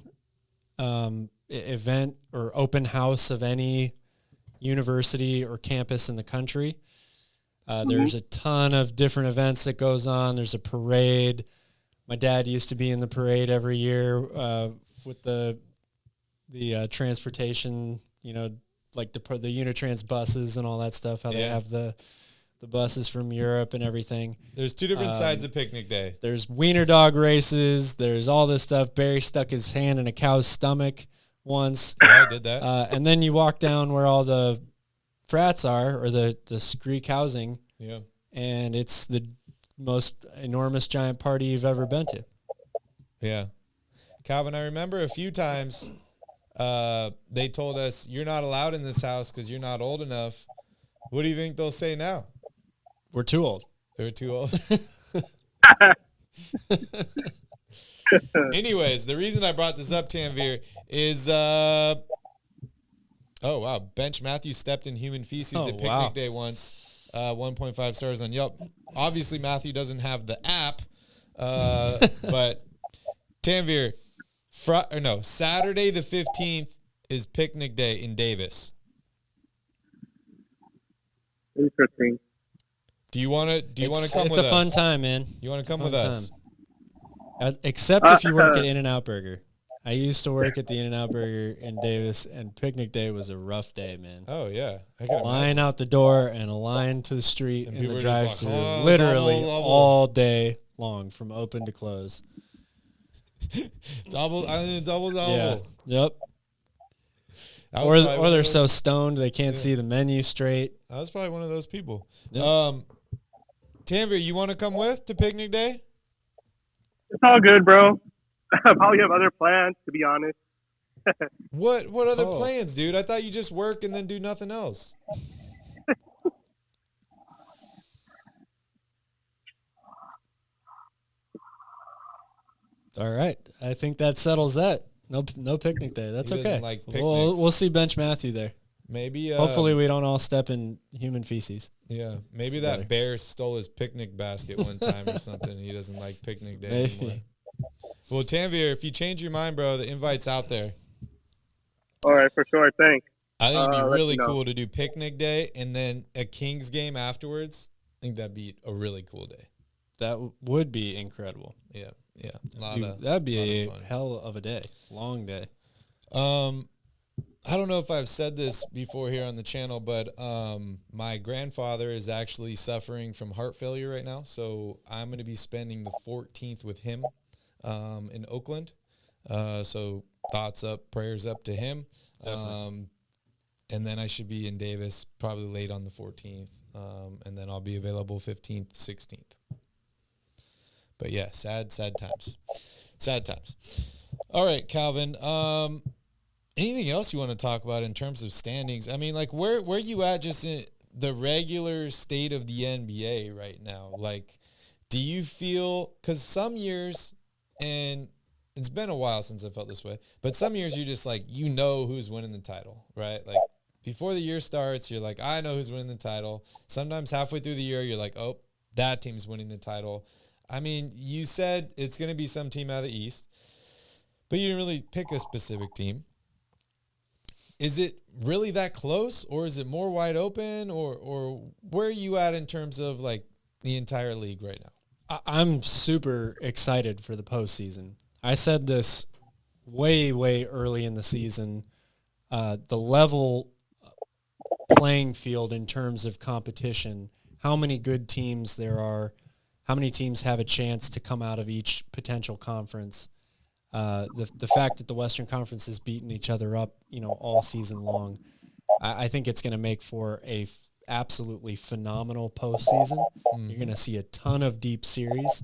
event or open house of any university or campus in the country. There's a ton of different events that goes on. There's a parade. My dad used to be in the parade every year with the transportation, like the Unitrans buses and all that stuff, how they have the buses from Europe and everything. There's two different sides of picnic day. There's wiener dog races. There's all this stuff. Barry stuck his hand in a cow's stomach once. Yeah, I did that. And then you walk down where all the frats are, or the Greek housing. Yeah. And it's the most enormous giant party you've ever been to. Yeah. Calvin, I remember a few times they told us, you're not allowed in this house because you're not old enough. What do you think they'll say now? We're too old. They're too old. Anyways, the reason I brought this up, Tanvir, is oh wow, Bench Matthews stepped in human feces at picnic day once. 1.5 stars on Yelp. Obviously, Matthew doesn't have the app, but Tanvir, Saturday the 15th is picnic day in Davis. Interesting. Do you want to come with us? It's a fun time, man. You want to come with us? Except if you work at In-N-Out Burger. I used to work at the In-N-Out Burger in Davis, and picnic day was a rough day, man. Oh, yeah. Line out the door and a line to the street And in people the were just drive-thru, like, "Oh, literally double." all day long, from open to close. Double. Yeah. Yep. That was Or probably one they're of so those- stoned they can't see the menu straight. I was probably one of those people. Yep. Tanvir, you want to come with to picnic day? It's all good, bro. I probably have other plans, to be honest. What other Oh. plans, dude? I thought you just work and then do nothing else. All right. I think that settles that. No picnic day. That's He doesn't okay. like We'll picnics. see Bench Matthew there. Maybe. Hopefully we don't all step in human feces. Yeah. Maybe that bear stole his picnic basket one time or something. He doesn't like picnic day Maybe. anymore. Well, Tanvir, if you change your mind, bro, the invite's out there. All right, for sure. Thanks. I think it'd be let really me know. cool to do picnic day and then a Kings game afterwards. I think that'd be a really cool day. That would be incredible. Yeah. That'd be a lot of fun. hell of a day. Long day. I don't know if I've said this before here on the channel, but my grandfather is actually suffering from heart failure right now. So I'm going to be spending the 14th with him in Oakland. So thoughts up, prayers up to him. Definitely. And then I should be in Davis probably late on the 14th. And then I'll be available 15th, 16th. But yeah, sad times. Sad times. All right, Calvin. Anything else you want to talk about in terms of standings? I mean, like, where you at just in the regular state of the NBA right now? Like, do you feel, because some years, and it's been a while since I felt this way, but some years you're just like, you know who's winning the title, right? Like, before the year starts, you're like, I know who's winning the title. Sometimes halfway through the year, you're like, oh, that team's winning the title. I mean, you said it's going to be some team out of the East, but you didn't really pick a specific team. Is it really that close, or is it more wide open, or where are you at in terms of, like, the entire league right now? I'm super excited for the postseason. I said this way, way early in the season. The level playing field in terms of competition, how many good teams there are, how many teams have a chance to come out of each potential conference. The fact that the Western Conference has beaten each other up, all season long, I think it's going to make for a absolutely phenomenal postseason. You're going to see a ton of deep series,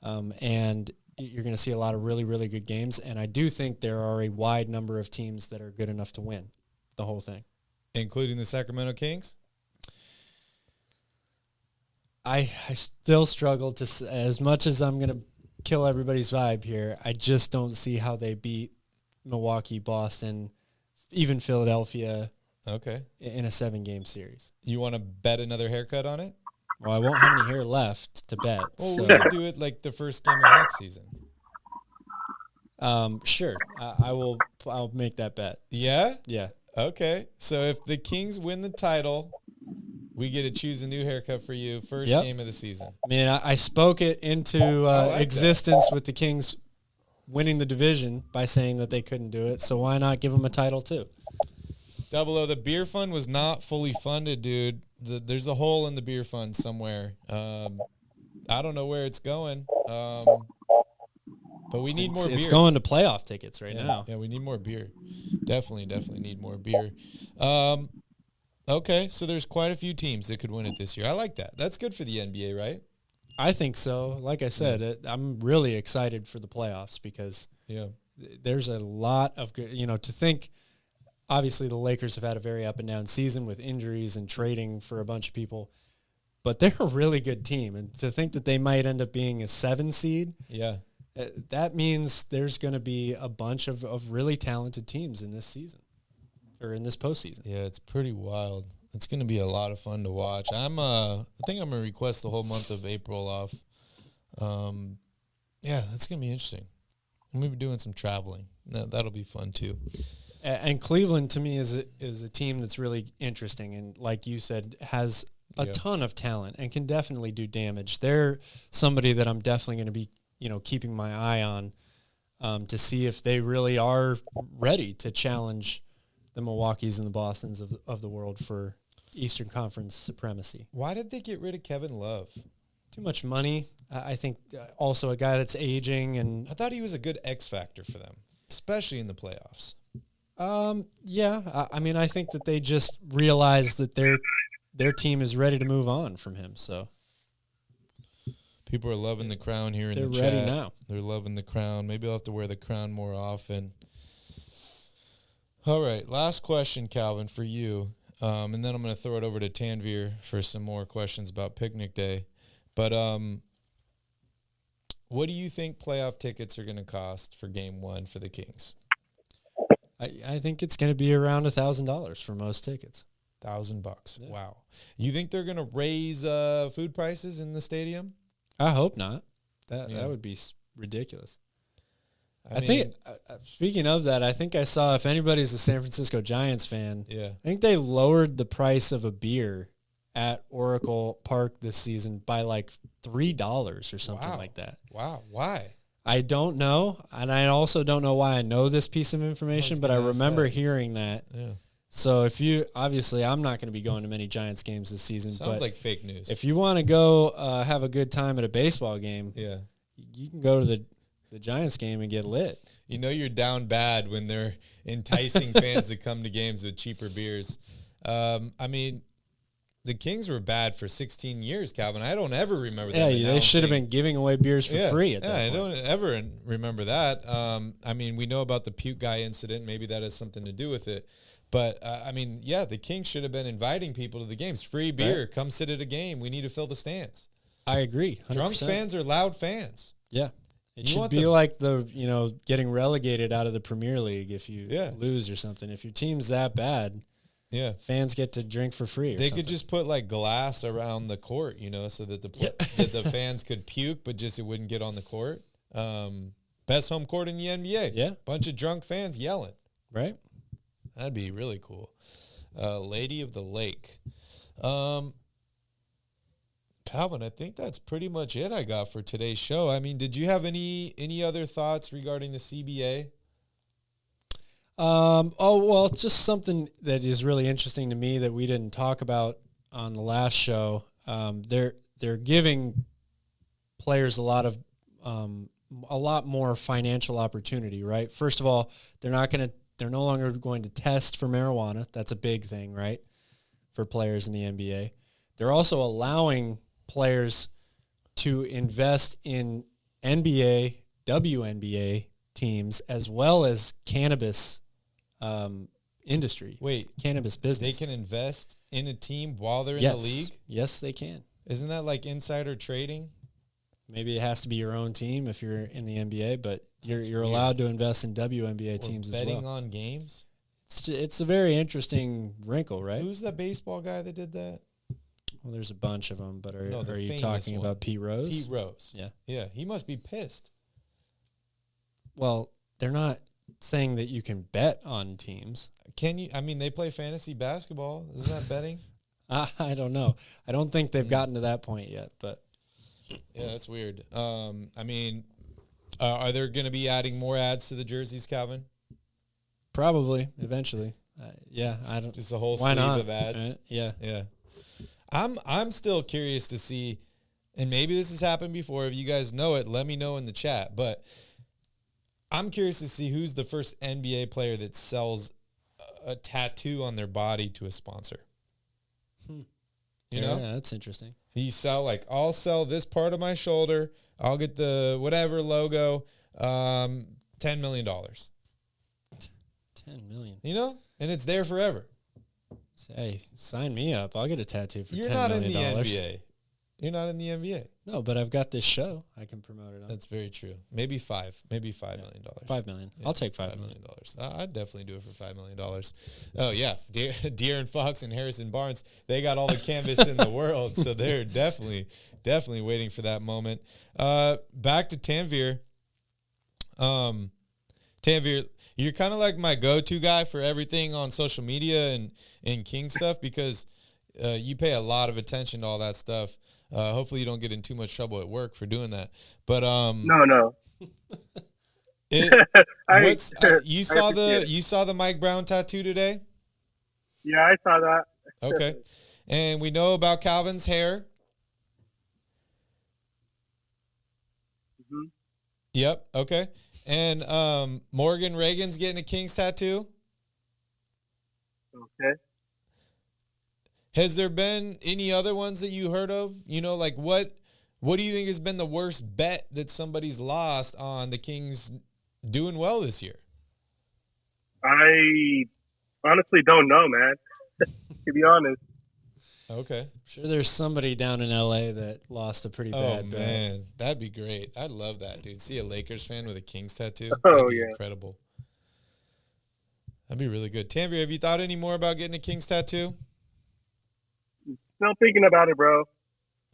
and you're going to see a lot of really, really good games. And I do think there are a wide number of teams that are good enough to win the whole thing. Including the Sacramento Kings? I still struggle to, as much as I'm going to kill everybody's vibe here, I just don't see how they beat Milwaukee, Boston, even Philadelphia. Okay. In a 7-game series. You want to bet another haircut on it? Well, I won't have any hair left to bet. Well, so. we can do it like the first game of next season. Sure. I'll make that bet. Yeah? Yeah. Okay. So if the Kings win the title, we get to choose a new haircut for you first game of the season. I mean, I spoke it into existence with the Kings winning the division by saying that they couldn't do it. So why not give them a title too? Double O, the beer fund was not fully funded, dude. There's a hole in the beer fund somewhere. I don't know where it's going, but we need more beer. It's going to playoff tickets right now. Yeah, we need more beer. Definitely need more beer. Okay, so there's quite a few teams that could win it this year. I like that. That's good for the NBA, right? I think so. Like I said, I'm really excited for the playoffs because there's a lot of good, to think. Obviously, the Lakers have had a very up and down season with injuries and trading for a bunch of people, but they're a really good team. And to think that they might end up being a 7 seed, that means there's going to be a bunch of really talented teams in this season or in this postseason. Yeah, it's pretty wild. It's going to be a lot of fun to watch. I think I'm going to request the whole month of April off. That's going to be interesting. I'm going to be doing some traveling. That'll be fun too. And Cleveland, to me, is a team that's really interesting and, like you said, has a ton of talent and can definitely do damage. They're somebody that I'm definitely going to be, keeping my eye on to see if they really are ready to challenge the Milwaukees and the Bostons of the world for Eastern Conference supremacy. Why did they get rid of Kevin Love? Too much money. I think also a guy that's aging. And I thought he was a good X factor for them, especially in the playoffs. I mean, I think that they just realized that their team is ready to move on from him. So people are loving the crown here in the chat. They're ready now. They're loving the crown. Maybe I'll have to wear the crown more often. All right, last question, Calvin, for you. And then I'm going to throw it over to Tanvir for some more questions about Picnic Day. But what do you think playoff tickets are going to cost for Game 1 for the Kings? I think it's going to be around $1,000 for most tickets. $1,000. Yeah. Wow. You think they're going to raise food prices in the stadium? I hope not. That would be ridiculous. I think, speaking of that, I think I saw, if anybody's a San Francisco Giants fan, I think they lowered the price of a beer at Oracle Park this season by like $3 or something like that. Wow. Why? I don't know, and I also don't know why I know this piece of information, but I remember hearing that. Yeah. So obviously I'm not going to be going to many Giants games this season. Sounds like fake news. If you want to go have a good time at a baseball game, you can go to the Giants game and get lit. You know you're down bad when they're enticing fans to come to games with cheaper beers. I mean, the Kings were bad for 16 years, Calvin. I don't ever remember that. Yeah, they should have been giving away beers for free at that point. I point. don't ever remember that. I mean, we know about the puke guy incident. Maybe that has something to do with it. But, I mean, yeah, the Kings should have been inviting people to the games. Free beer. Right. Come sit at a game. We need to fill the stands. I agree. 100%. Drunk fans are loud fans. Yeah. It should be like getting relegated out of the Premier League if you lose or something. If your team's that bad, fans get to drink for free. They could just put like glass around the court, so that the fans could puke, but just it wouldn't get on the court. Best home court in the NBA. Yeah. Bunch of drunk fans yelling. Right. That'd be really cool. Lady of the Lake. Calvin, I think that's pretty much it I got for today's show. I mean, did you have any other thoughts regarding the CBA? Well, just something that is really interesting to me that we didn't talk about on the last show. They're giving players a lot more financial opportunity, right? First of all, they're no longer going to test for marijuana. That's a big thing, right? For players in the NBA. They're also allowing players to invest in NBA, WNBA teams, as well as cannabis industry. Wait, cannabis business. They can invest in a team while they're in the league? Yes, they can. Isn't that like insider trading? Maybe it has to be your own team if you're in the NBA, but you're allowed to invest in WNBA teams as well. Betting on games? It's a very interesting wrinkle, right? Who's the baseball guy that did that? Well, there's a bunch of them, but are you talking one. about Pete Rose? Pete Rose. Yeah. Yeah, he must be pissed. Well, they're not saying that you can bet on teams. Can you? I mean, they play fantasy basketball. Isn't that betting? I don't know. I don't think they've gotten to that point yet, but. Yeah, that's weird. I mean, are there going to be adding more ads to the jerseys, Calvin? Probably, eventually. Yeah, I don't. Just the whole sleeve of ads. Right? Yeah. Yeah. I'm still curious to see, and maybe this has happened before. If you guys know it, let me know in the chat. But I'm curious to see who's the first NBA player that sells a tattoo on their body to a sponsor. You know? Yeah, that's interesting. I'll sell this part of my shoulder. I'll get the whatever logo, $10 million. 10 million. And it's there forever. Hey, sign me up. I'll get a tattoo for $10 million. You're not in the NBA. You're not in the NBA. No, but I've got this show I can promote it on. That's very true. Maybe $5 million. $5 million. Yeah, I'll take $5 million. I'd definitely do it for $5 million. Oh yeah, De'Aaron Fox and Harrison Barnes. They got all the canvas in the world, so they're definitely waiting for that moment. Back to Tanvir. Tanvir, you're kind of like my go-to guy for everything on social media and King stuff because you pay a lot of attention to all that stuff. Hopefully you don't get in too much trouble at work for doing that. But no. You saw the Mike Brown tattoo today? Yeah, I saw that. Okay. And we know about Calvin's hair. Mm-hmm. Yep. Okay. And Morgan Reagan's getting a Kings tattoo. Okay. Has there been any other ones that you heard of? Like what do you think has been the worst bet that somebody's lost on the Kings doing well this year? I honestly don't know, man. To be honest. Okay. I'm sure there's somebody down in LA that lost a pretty bad bet. Oh, man. That'd be great. I'd love that, dude. See a Lakers fan with a Kings tattoo? That'd be incredible. That'd be really good. Tanvir, have you thought any more about getting a Kings tattoo? Still thinking about it, bro.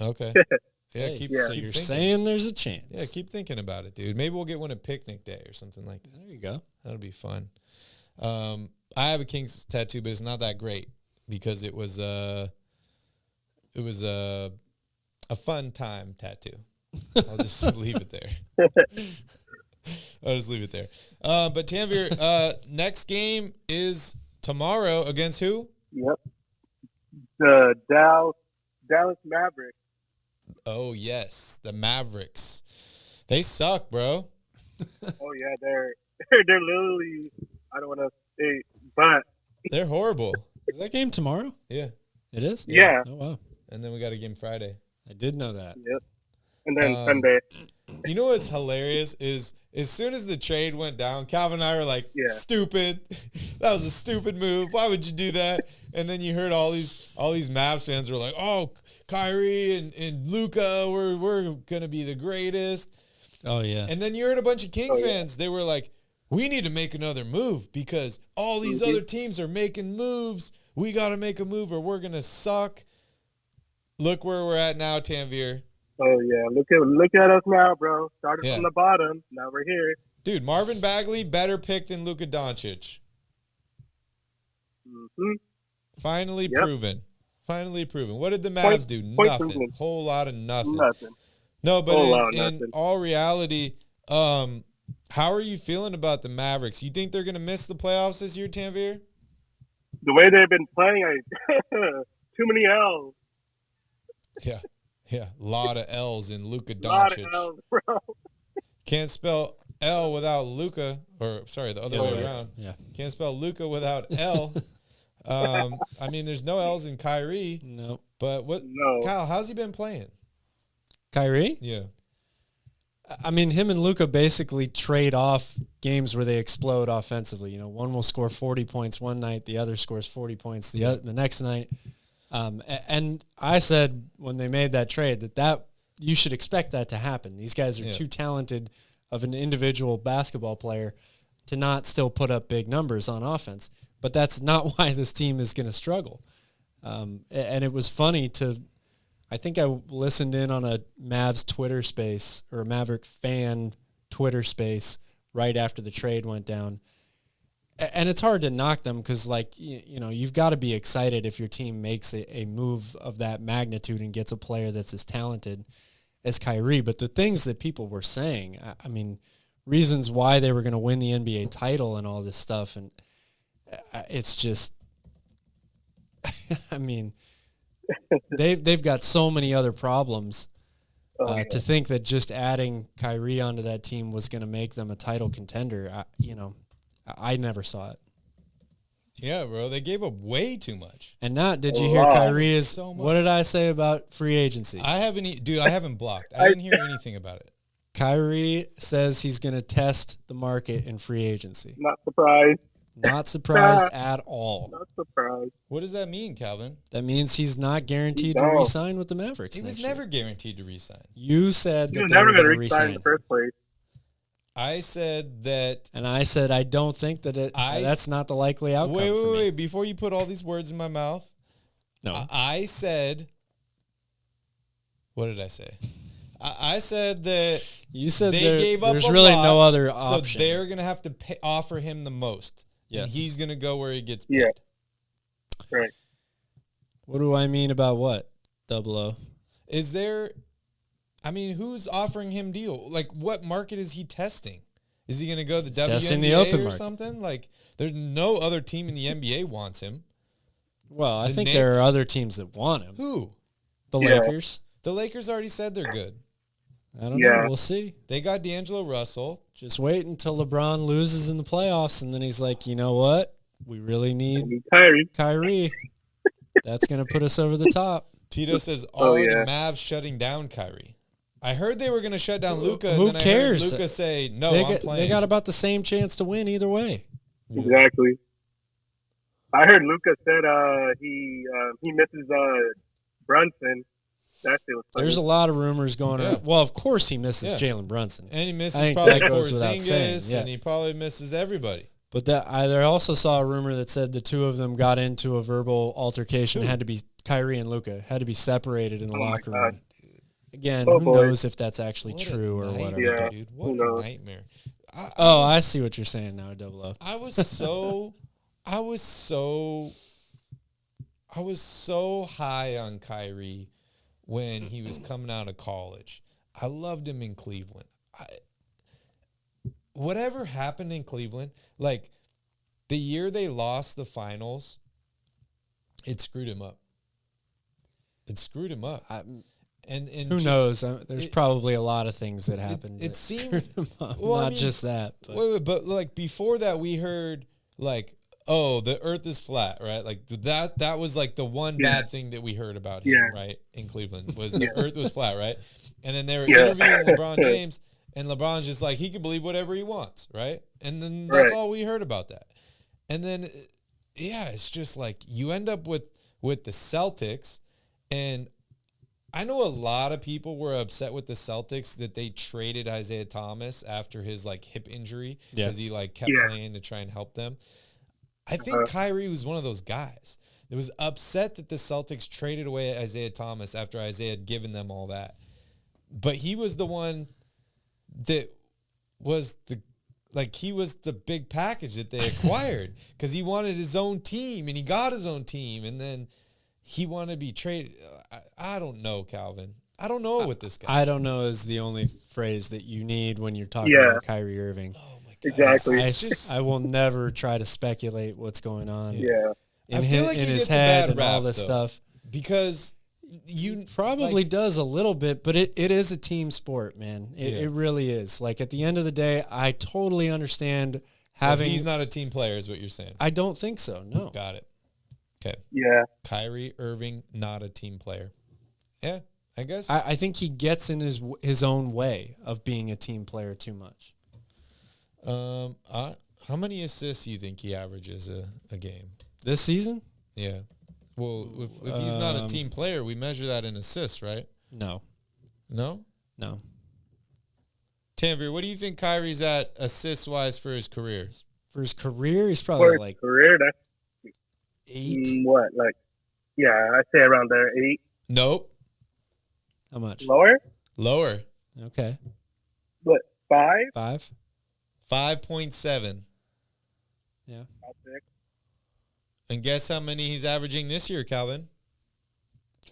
Okay. Yeah, so you're thinking. Saying there's a chance. Yeah, keep thinking about it, dude. Maybe we'll get one at picnic day or something like that. There you go. That'll be fun. I have a Kings tattoo, but it's not that great because it was a fun time tattoo. I'll just leave it there. I'll just leave it there. But Tanvir, next game is tomorrow against who? Yep. The Dallas Mavericks. Oh, yes. The Mavericks. They suck, bro. Oh yeah, they're literally. I don't want to say, but They're horrible. Is that game tomorrow? Yeah. It is? yeah. Oh, wow. And then we got a game Friday. I did know that. Yep. And then Um, Sunday. You know what's hilarious is as soon as the trade went down, Calvin and I were like, Yeah. stupid. That was a stupid move. Why would you do that? And then you heard all these Mavs fans were like, oh, Kyrie and Luka, we're gonna be the greatest. Oh, yeah. And then you heard a bunch of Kings fans. They were like, we need to make another move because all these other teams are making moves. We got to make a move or we're going to suck. Look where we're at now, Tanvir. Oh yeah, look at us now, bro. Started Yeah. from the bottom. Now we're here. Dude, Marvin Bagley, better pick than Luka Doncic. Hmm. Finally Yep. proven. Finally proven. What did the Mavs do? point Nothing. proven. Whole lot of nothing. Nothing. No, but Whole lot of in nothing. all reality, how are you feeling about the Mavericks? You think they're going to miss the playoffs this year, Tanvir? The way they've been playing, too many L's. Yeah. Yeah. A lot of L's in Luka A lot of Doncic. L's, bro. Can't spell L without Luka, or sorry, the other way right. around. Yeah. Can't spell Luka without L. I mean, there's no L's in Kyrie, No. but No. Kyle, how's he been playing? Kyrie? Yeah. I mean, him and Luka basically trade off games where they explode offensively. You know, one will score 40 points one night, the other scores 40 points the next night. And I said when they made that trade that you should expect that to happen. These guys are too talented of an individual basketball player to not still put up big numbers on offense. But that's not why this team is going to struggle. And it was funny I think I listened in on a Mavs Twitter space or a Maverick fan Twitter space right after the trade went down. And it's hard to knock them because, like, you know, you've got to be excited if your team makes a move of that magnitude and gets a player that's as talented as Kyrie. But the things that people were saying, I mean, reasons why they were going to win the NBA title and all this stuff, and it's just, I mean, they've got so many other problems. To think that just adding Kyrie onto that team was going to make them a title contender, I never saw it. Yeah, bro. They gave up way too much. And did you hear Wow. Kyrie is, So much. what did I say about free agency? I haven't blocked. I didn't hear anything about it. Kyrie says he's going to test the market in free agency. Not surprised. Not surprised at all. Not surprised. What does that mean, Calvin? That means he's not guaranteed to No. re-sign with the Mavericks He was next year. never guaranteed to re-sign. You said He that was they never were going going to to resign in re-sign. the first place. I said that. And I said I don't think that that's not the likely outcome for me. Wait. Before you put all these words in my mouth, No. I said. What did I say? I said that You said they there- gave up there's a really lot, no other option. So they're gonna have to offer him the most. Yes. And he's gonna go where he gets paid. Yeah. Right. What do I mean about what? Double O. Is there? I mean, who's offering him deal? Like, what market is he testing? Is he going to go to the testing WNBA the open or market. something? Like, there's no other team in the NBA wants him. Well, I The think there Knicks? are other teams that want him. Who? The Yeah. Lakers. The Lakers already said they're good. I don't Yeah. know. We'll see. They got D'Angelo Russell. Just wait until LeBron loses in the playoffs, and then he's like, you know what? We really need Kyrie. Kyrie. That's going to put us over the top. Tito says, Oh, are yeah. the Mavs shutting down Kyrie? I heard they were going to shut down Luka. Who and then cares? I heard Luka say, no, they I'm got, playing. they got about the same chance to win either way. Exactly. I heard Luka said he misses Brunson. That shit was funny. There's a lot of rumors going Yeah. around. Well, of course he misses Yeah. Jalen Brunson. And he I misses think probably that goes without saying, Porzingis, yeah. and he probably misses everybody. But I also saw a rumor that said the two of them got into a verbal altercation. Had to be Kyrie and Luka had to be separated in the my locker God. room. Again, Oh, who boy. knows if that's actually What a true or nightmare, whatever. Yeah. dude. Who What a knows? nightmare. I see what you're saying now, Double O. I was so high on Kyrie when he was coming out of college. I loved him in Cleveland. Whatever happened in Cleveland, like the year they lost the finals, it screwed him up. And Who just- knows? There's probably a lot of things that happened. It that seemed screwed him up. well, I not mean, just that. But. Wait, but like before that, we heard like, oh, the Earth is flat, right? Like that was like the one bad thing that we heard about him, right, in Cleveland was the Earth was flat, right? And then they were interviewing LeBron James, and LeBron's just like he can believe whatever he wants, right? And then that's all we heard about that. And then, it's just like you end up with the Celtics, and I know a lot of people were upset with the Celtics that they traded Isaiah Thomas after his like hip injury because he like kept playing to try and help them. I think Kyrie was one of those guys that was upset that the Celtics traded away Isaiah Thomas after Isaiah had given them all that. But he was the one that was he was the big package that they acquired because he wanted his own team and he got his own team, and then he wanted to be traded. I don't know, Calvin. I don't know with this guy. I don't know is the only phrase that you need when you're talking about Kyrie Irving. Oh my God. Exactly. I will never try to speculate what's going on. Yeah. In I feel like in he his gets a head bad and all rap, this though. stuff. Because you Probably does a little bit, but it is a team sport, man. It really is. Like at the end of the day, I totally understand having. he's not a team player, is what you're saying. I don't think so. No. Got it. Okay. Yeah. Kyrie Irving, not a team player. Yeah, I guess. I think he gets in his own way of being a team player too much. How many assists do you think he averages a game? This season? Yeah. Well, if he's not a team player, we measure that in assists, right? No. No? No. Tanvir, what do you think Kyrie's at assists-wise for his career? For his career, he's For probably his like career, that's 8. what, like, I'd say around there, 8. Nope. How much? Lower? Lower. Okay. But 5? 5? 5.7. Yeah. About 6. And guess how many he's averaging this year, Calvin?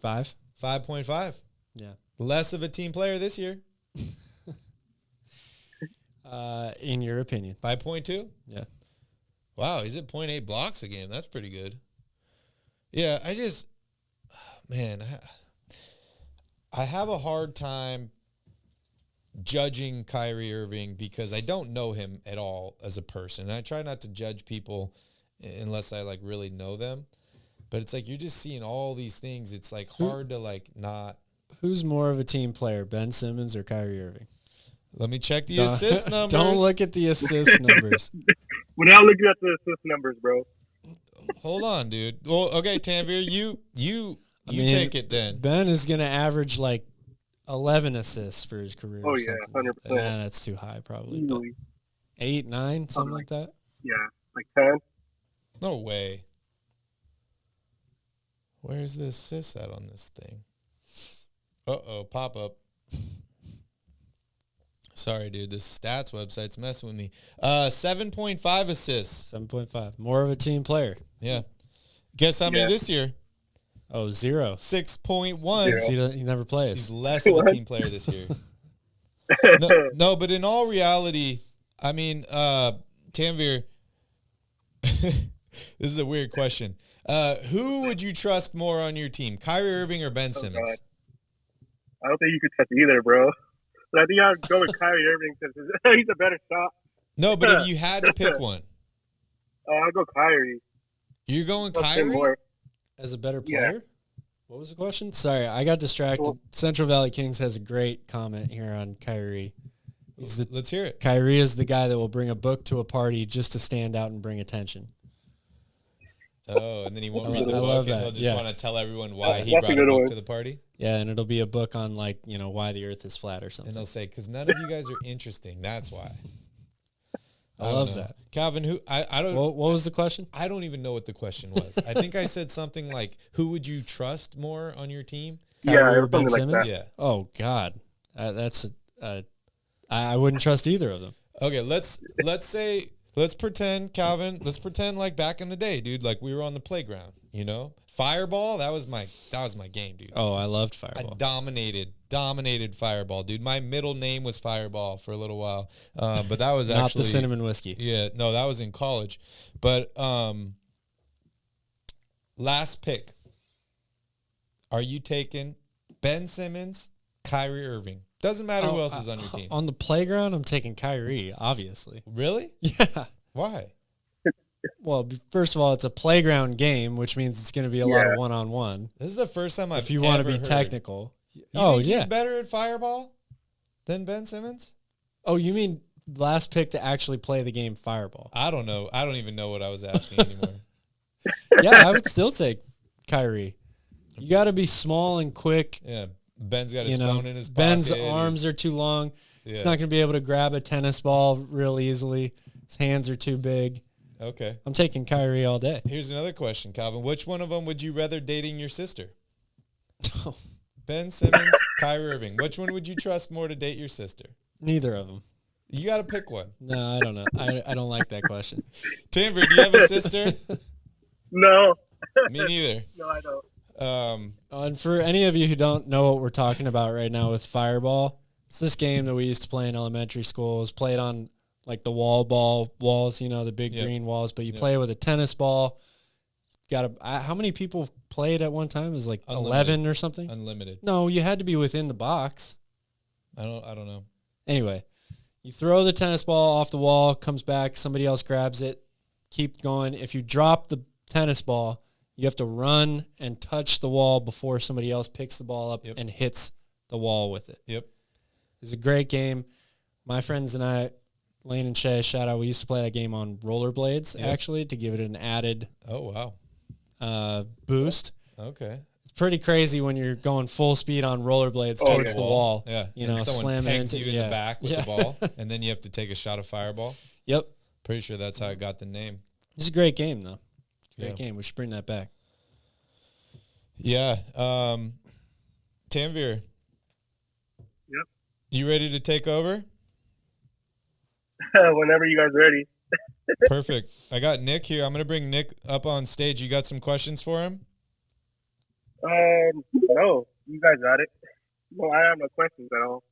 5? 5.5. Yeah. Less of a team player this year. In your opinion? 5.2? Yeah. Wow, he's at 0.8 blocks a game. That's pretty good. Yeah, I have a hard time judging Kyrie Irving because I don't know him at all as a person. And I try not to judge people unless I like really know them. But it's like you're just seeing all these things. It's like hard to like not. Who's more of a team player, Ben Simmons or Kyrie Irving? Let me check the assist numbers. Don't look at the assist numbers. We're not looking at the assist numbers, bro. Hold on, dude. Well, okay, Tanvir, you I mean, take it then. Ben is going to average like 11 assists for his career. Oh, or yeah, something. 100%. Nah, that's too high, probably. But Easily. 8, 9, something like that. Yeah, like 10. No way. Where's the assist at on this thing? Uh-oh, pop-up. Sorry, dude. This stats website's messing with me. 7.5 assists. 7.5. More of a team player. Yeah. Guess how many this year? Oh, 0. 6.1. He never plays. He's less of a team player this year. No, but in all reality, I mean, Tanvir, this is a weird question. Who would you trust more on your team, Kyrie Irving or Ben Simmons? God. I don't think you could trust either, bro. But I think I'd go with Kyrie Irving because he's a better shot. No, but if you had to pick one, I'll go Kyrie. you're going Trust him Kyrie? more. As a better Yeah. player? What was the question? Sorry, I got distracted. Well- Central Valley Kings has a great comment here on Kyrie. Let's hear it. Kyrie is the guy that will bring a book to a party just to stand out and bring attention. Oh, and then he won't read the I book, love and that, he'll just yeah. want to tell everyone why he That's a brought a good book one. to the party. Yeah, and it'll be a book on like, why the earth is flat or And something. they'll say, because none of you guys are interesting. That's why. I don't love know. that. Calvin, I don't What was the question? I don't even know what the question was. I think I said something like, who would you trust more on your team? Kyrie Yeah, or Ben something like Simmons? that. Yeah. Oh God, I wouldn't trust either of them. Okay, let's pretend, Calvin, let's pretend like back in the day, dude, like we were on the playground, Fireball, that was my game, dude. Oh, I loved I Fireball. dominated Fireball, dude. My middle name was Fireball for a little while. But that was Not actually the cinnamon whiskey. Yeah, no, that was in college. But last pick. Are you taking Ben Simmons, Kyrie Irving. Doesn't matter who else is on your team. On the playground, I'm taking Kyrie, obviously. Really? Yeah. Why? Well, first of all, it's a playground game, which means it's going to be a lot of one-on-one. This is the first time I've If you want to be heard. technical. You think he's better at Fireball than Ben Simmons? Oh, you mean last pick to actually play the game Fireball? I don't know. I don't even know what I was asking anymore. Yeah, I would still take Kyrie. You got to be small and quick. Yeah. Ben's got his You know, phone in his pocket. Ben's arms are too long. He's not going to be able to grab a tennis ball real easily. His hands are too big. Okay. I'm taking Kyrie all day. Here's another question, Calvin. Which one of them would you rather dating your sister? Ben Simmons, Kyrie Irving. Which one would you trust more to date your sister? Neither of them. You got to pick one. No, I don't know. I don't like that question. Tanver, do you have a sister? No. Me neither. No, I don't. And for any of you who don't know what we're talking about right now with Fireball, it's this game that we used to play in elementary school. It was played on like the walls, you know, the big green walls, but you play it with a tennis ball. How many people played at one time? It was like Unlimited. 11 or something? Unlimited. No, you had to be within the box. I don't know. Anyway, you throw the tennis ball off the wall, comes back, somebody else grabs it, keep going. If you drop the tennis ball, you have to run and touch the wall before somebody else picks the ball up and hits the wall with it. Yep. It's a great game. My friends and I, Lane and Shay, shout out, we used to play that game on rollerblades, actually, to give it an added boost. Okay. It's pretty crazy when you're going full speed on rollerblades towards the wall. Yeah. You and know, someone slamming pegs into you in the back with the ball, and then you have to take a shot of Fireball. Yep. Pretty sure that's how I got the name. It's a great game, though. Great game. We should bring that back. Yeah. Tanvir. Yep. You ready to take over? Whenever you guys are ready. Perfect. I got Nick here. I'm going to bring Nick up on stage. You got some questions for him? No. You guys got it. No, I have no questions at all.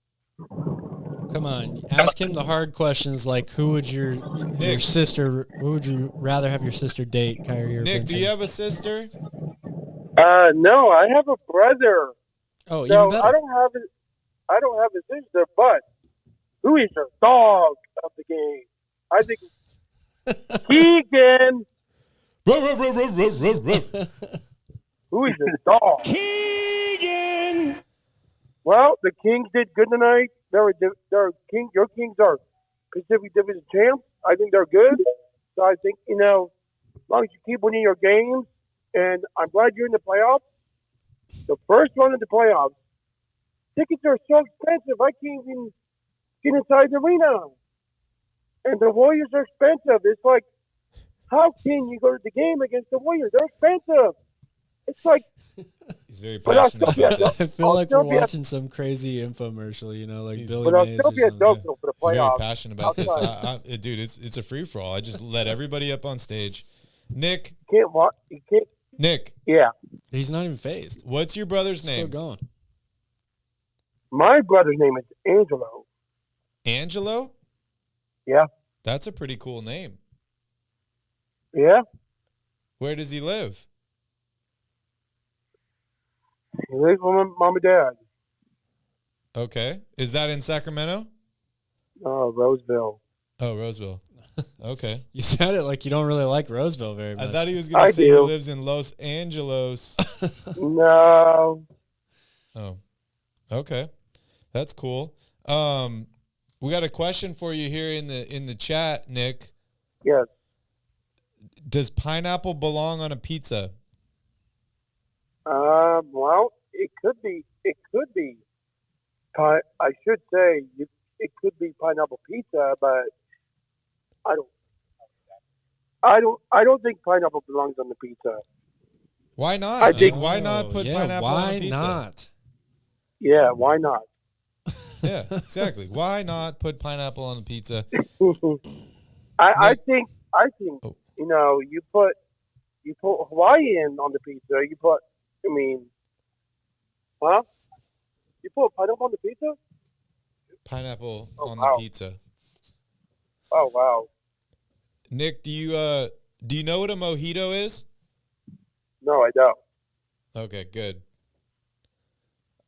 Come on. Ask him the hard questions like who would your sister, who would you rather have your sister date, Kyrie or Nick, Vincent? do you have a sister? No, I have a brother. Oh, So even better. I don't have a sister, but who is the dog of the game? I think Keegan. Who is the dog? Keegan. Well, the Kings did good tonight. Your Kings are Pacific Division champs. I think they're good. So I think, as long as you keep winning your games, and I'm glad you're in the playoffs. The first one in the playoffs, tickets are so expensive, I can't even get inside the arena. And the Warriors are expensive. It's like, how can you go to the game against the Warriors? They're expensive. It's like, He's very but I'll passionate still about be this. I feel I'll like still we're be a- watching some crazy infomercial, like Billy but I'll Mays still or be a something. dog for the He's very playoffs. passionate about this. Outside. Dude, it's a free-for-all. I just let everybody up on stage. Nick, You can't. Nick, Yeah. He's not even phased. what's your brother's Still name? going. My brother's name is Angelo. Angelo? Yeah. That's a pretty cool name. Yeah. Where does he live? He lives with my mom and dad. Okay. Is that in Sacramento? Roseville. Oh, Roseville. Okay. You said it like you don't really like Roseville very much. I thought he was going I to say he do. lives in Los Angeles. No. Oh. Okay. That's cool. We got a question for you here in the chat, Nick. Yes. Does pineapple belong on a pizza? Well, it could be. It could be. I should say it could be pineapple pizza, but I don't think pineapple belongs on the pizza. Why not? I think- Why not put pineapple why on a pizza? not? Yeah, why not? Yeah, exactly. Why not put pineapple on a pizza? I think Oh. you put Hawaiian on the pizza. You put you put pineapple on the pizza? Pineapple on wow. the pizza. Oh wow. Nick, do you know what a mojito is? No, I don't. Okay, good.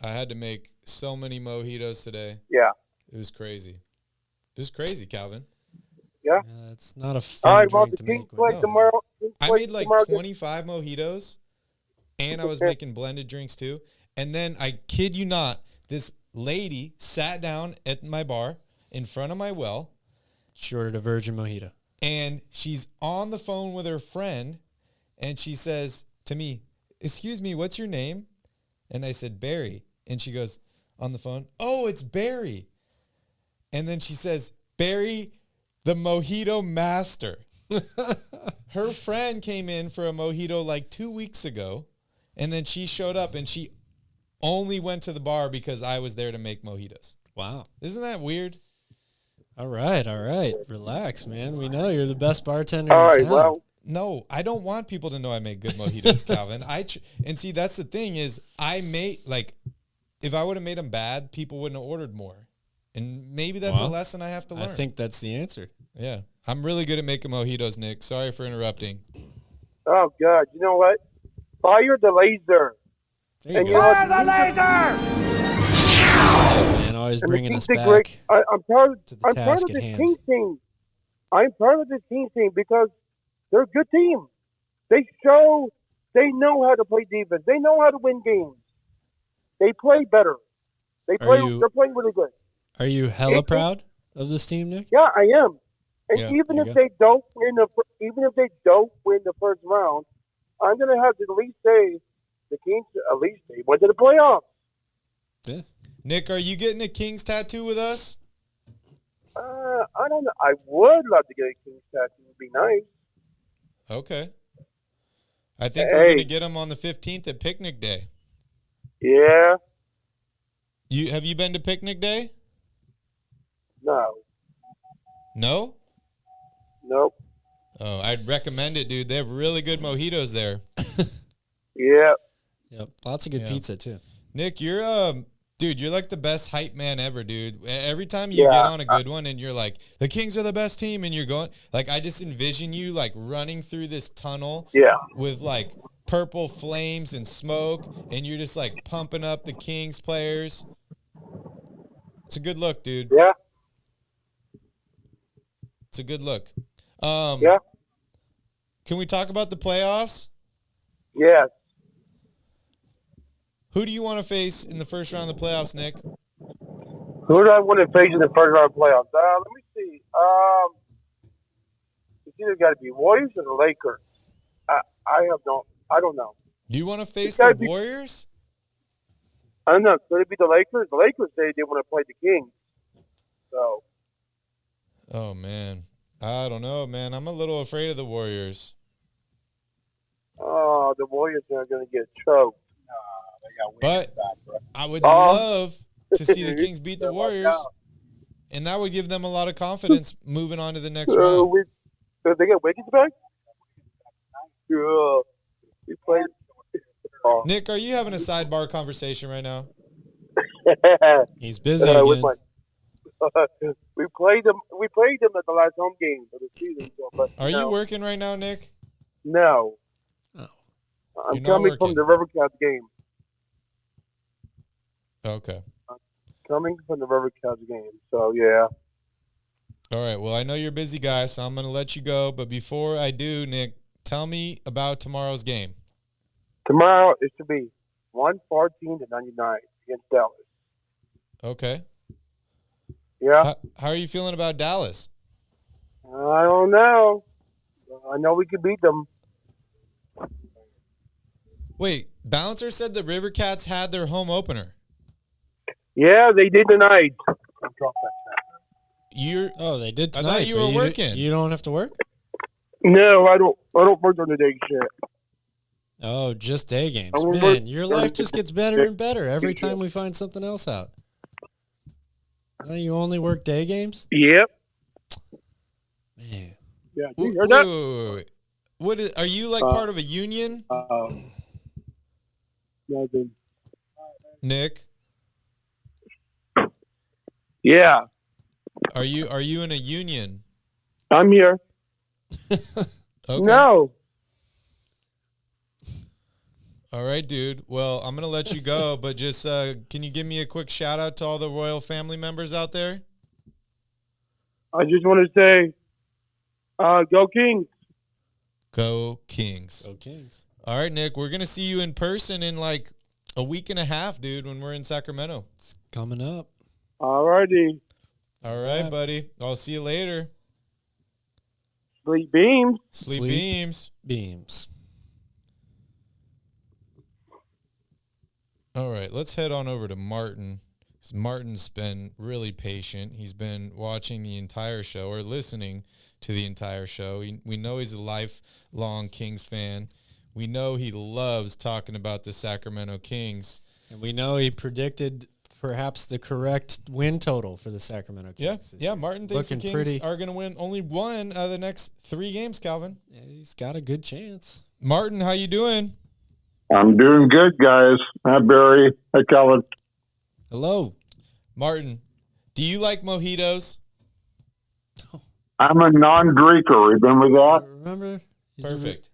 I had to make so many mojitos today. Yeah. It was crazy. It was crazy, Calvin. Yeah. It's not a All fun right, well, drink the to Kings make. play No. tomorrow. I made like 25 mojitos, and I was making blended drinks too. And then, I kid you not, this lady sat down at my bar in front of my well, She ordered a virgin mojito. and she's on the phone with her friend, and she says to me, "Excuse me, what's your name?" And I said, "Barry." And she goes on the phone, "Oh, it's Barry." And then she says, "Barry, the mojito master." Her friend came in for a mojito like 2 weeks ago, and then she showed up, and she only went to the bar because I was there to make mojitos. Wow. Isn't that weird? All right. Relax, man. We know you're the best bartender All in right, town. well, No, I don't want people to know I make good mojitos, Calvin. And see, that's the thing is I made, like, if I would have made them bad, people wouldn't have ordered more. And maybe that's a Well, lesson I have to learn. I think that's the answer. Yeah. I'm really good at making mojitos, Nick. Sorry for interrupting. oh, God. You know what? Fire the laser. There you And go. you know what? Man, always And the bringing Kings us did back. great. I'm proud to the I'm proud task of at this hand. Kings team. I'm proud of this Kings team because they're a good team. They know how to play defense. They know how to win games. They play better. They're playing really good. Are you hella proud of this team, Nick? Yeah, I am. And Yeah, even there if you they don't win the first round, I'm gonna have to at least say the Kings at least they went to the playoffs. Yeah. Nick, are you getting a Kings tattoo with us? I don't know. I would love to get a Kings tattoo. It would be nice. Okay. I think we're going to get them on the 15th at Picnic Day. Yeah. Have you been to Picnic Day? No. No? Nope. Oh, I'd recommend it, dude. They have really good mojitos there. Yeah. Yep. Lots of good pizza too. Nick, you're like the best hype man ever, dude. Every time you get on a good one and you're like, the Kings are the best team, and you're going, like, I just envision you like running through this tunnel with like purple flames and smoke, and you're just like pumping up the Kings players. It's a good look, dude. Yeah. It's a good look. Yeah. Can we talk about the playoffs? Yes. Who do you want to face in the first round of the playoffs, Nick? Who do I want to face in the first round of playoffs? Let me see. It's either got to be Warriors or the Lakers. I don't know. Do you want to face the Warriors? I don't know. Could it be the Lakers? The Lakers say they want to play the Kings. So. Oh, man. I don't know, man. I'm a little afraid of the Warriors. Oh, the Warriors are going to get choked. But I would love to see the Kings beat the Warriors, and that would give them a lot of confidence moving on to the next round. They get Wiggins back? Yeah. We played. Nick, are you having a sidebar conversation right now? He's busy again. We played them at the last home game of the season. But Are you working right now, Nick? No. Oh. I'm coming from the River Cats game. Okay. Coming from the River Cats game. So, yeah. All right. Well, I know you're a busy guy, so I'm going to let you go. But before I do, Nick, tell me about tomorrow's game. Tomorrow it should be 114-99 against Dallas. Okay. Yeah. How are you feeling about Dallas? I don't know. I know we could beat them. Wait, Bouncer said the River Cats had their home opener. Yeah, they did tonight. They did tonight. I thought you were working. You don't have to work? No, I don't work on the day shit. Oh, just day games. Man, your life just gets better and better every time we find something else out. Now you only work day games? Yep. Man. Yeah, you heard that? Wait. Are you like part of a union? Nothing. Nick? Yeah. Are you in a union? I'm here. Okay. No. All right, dude. Well, I'm going to let you go, but just can you give me a quick shout out to all the royal family members out there? I just want to say, go Kings. Go Kings. Go Kings. All right, Nick, we're going to see you in person in like a week and a half, dude, when we're in Sacramento. It's coming up. All righty. All right, buddy. I'll see you later. Sleep beams. Sleep beams. Beams. All right, let's head on over to Martin. Martin's been really patient. He's been watching the entire show or listening to the entire show. We know he's a lifelong Kings fan. We know he loves talking about the Sacramento Kings. And we know he predicted perhaps the correct win total for the Sacramento Kings. Yeah, Martin thinks the Looking Kings are going to win only one out of the next 3 games, Calvin. Yeah, he's got a good chance. Martin, how you doing? I'm doing good, guys. Hi, Barry. Hi, Calvin. Hello. Martin, do you like mojitos? I'm a non-drinker. Remember that? Remember? Perfect.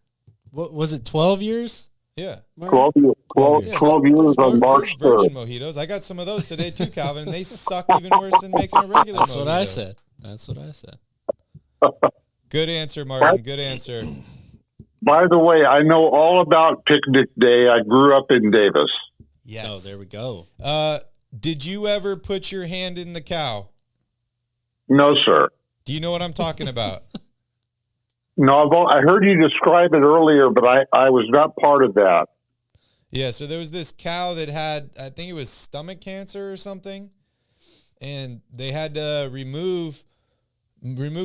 What was it, 12 years? Yeah. 12 years on March 3rd. Virgin mojitos. I got some of those today too, Calvin, and they suck even worse than making a regular That's mojito. what I said. That's what I said. Good answer, Martin. Good answer. By the way, I know all about Picnic Day. I grew up in Davis. Yes. Oh, there we go. Did you ever put your hand in the cow? No, sir. Do you know what I'm talking about? No, I heard you describe it earlier, but I was not part of that. Yeah, so there was this cow that had, I think it was stomach cancer or something, and they had to remove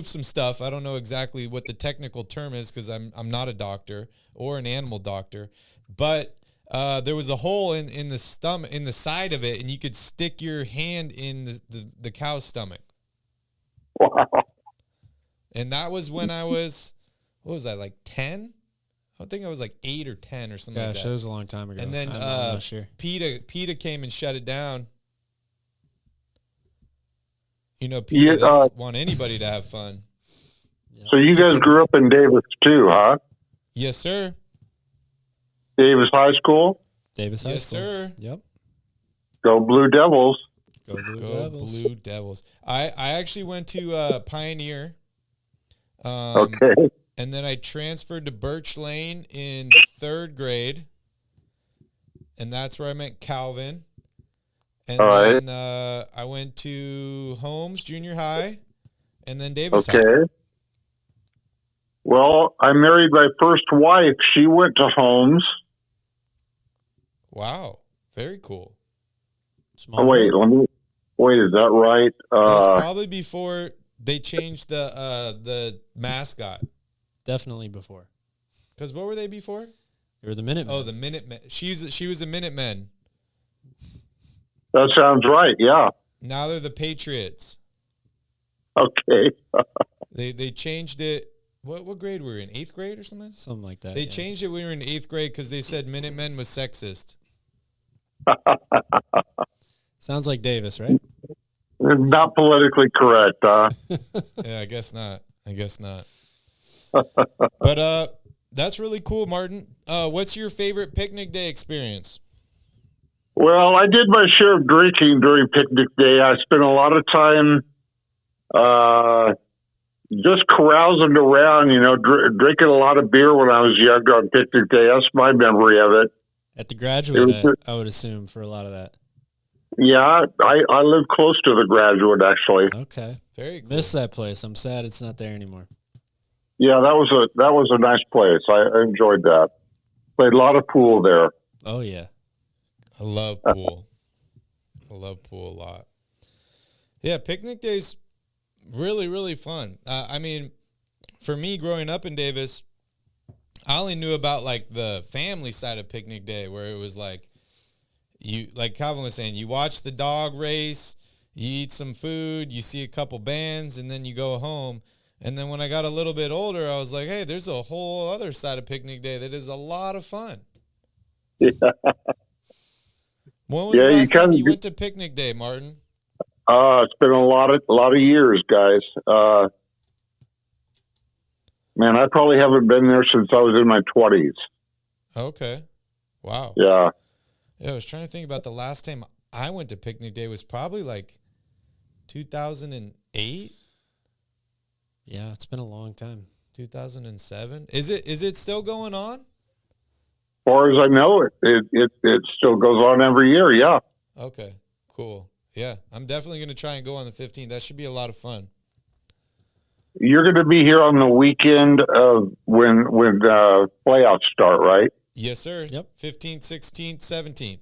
some stuff. I don't know exactly what the technical term is because I'm not a doctor or an animal doctor, but there was a hole in the stomach, in the side of it, and you could stick your hand in the cow's stomach. Wow. And that was when I was, what was I, like 10? I think I was like 8 or 10 or something like Gosh, that. that was a long time ago. And then I'm not sure. PETA came and shut it down. You know, PETA doesn't want anybody to have fun. So you guys grew up in Davis too, huh? Yes, sir. Davis High School? Davis High Yes, School. sir. Yep. Go Blue Devils. Go Blue Go Devils. Blue Devils. I actually went to Pioneer. Okay. And then I transferred to Birch Lane in 3rd grade. And that's where I met Calvin. And then I went to Holmes Junior High and then Davis High. Okay. Well, I married my first wife. She went to Holmes. Wow. Very cool. Wait, is that right? That's probably before they changed the mascot. Definitely before. Because what were they before? They were the Minutemen. Oh, the Minutemen. She was a Minutemen. That sounds right, yeah. Now they're the Patriots. Okay. They changed it. What grade were we in? 8th grade or something? Something like that. They changed it when we were in 8th grade because they said Minutemen was sexist. Sounds like Davis, right? Not politically correct, huh? Yeah, I guess not. But that's really cool, Martin. What's your favorite picnic day experience? Well, I did my share of drinking during Picnic Day. I spent a lot of time just carousing around, drinking a lot of beer when I was younger on Picnic Day. That's my memory of it. At the Graduate, I would assume, for a lot of that. Yeah, I live close to the Graduate, actually. Okay. Very cool. Miss that place. I'm sad it's not there anymore. Yeah, that was a nice place. I enjoyed that. Played a lot of pool there. Oh, yeah. I love pool. I love pool a lot. Yeah, picnic days, really, really fun. I mean, for me growing up in Davis, I only knew about like the family side of picnic day where it was like, like Calvin was saying, you watch the dog race, you eat some food, you see a couple bands, and then you go home. And then when I got a little bit older, I was like, hey, there's a whole other side of picnic day that is a lot of fun. Yeah. When was the last time you went to picnic day, Martin? It's been a lot of years, guys. Man, I probably haven't been there since I was in my 20s. Okay. Wow. Yeah. Yeah, I was trying to think about the last time I went to picnic day was probably like 2008. Yeah, it's been a long time. 2007. Is it still going on? As far as I know, it still goes on every year. Yeah. Okay, cool. Yeah, I'm definitely going to try and go on the 15th. That should be a lot of fun. You're going to be here on the weekend of when playoffs start, right? Yes, sir. Yep. 15th, 16th, 17th.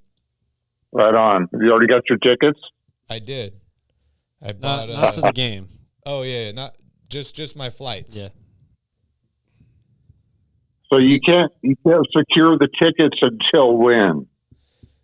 Right on. You already got your tickets? I did. I bought. Not to the game. Oh yeah, not just my flights. Yeah. So you can't secure the tickets until when?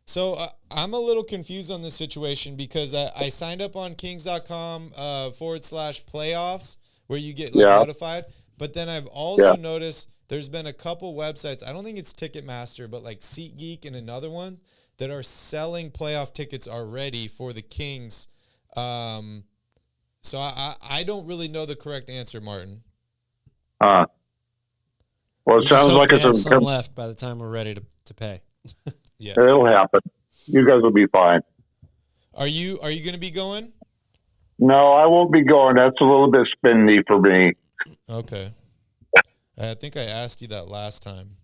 So I'm a little confused on this situation because I signed up on Kings.com /playoffs where you get notified. But then I've also noticed there's been a couple websites. I don't think it's Ticketmaster, but like SeatGeek and another one that are selling playoff tickets already for the Kings. So I don't really know the correct answer, Martin. Well, it sounds like it's some left by the time we're ready to pay. Yes. It'll happen. You guys will be fine. Are you going to be going? No, I won't be going. That's a little bit spendy for me. Okay. I think I asked you that last time.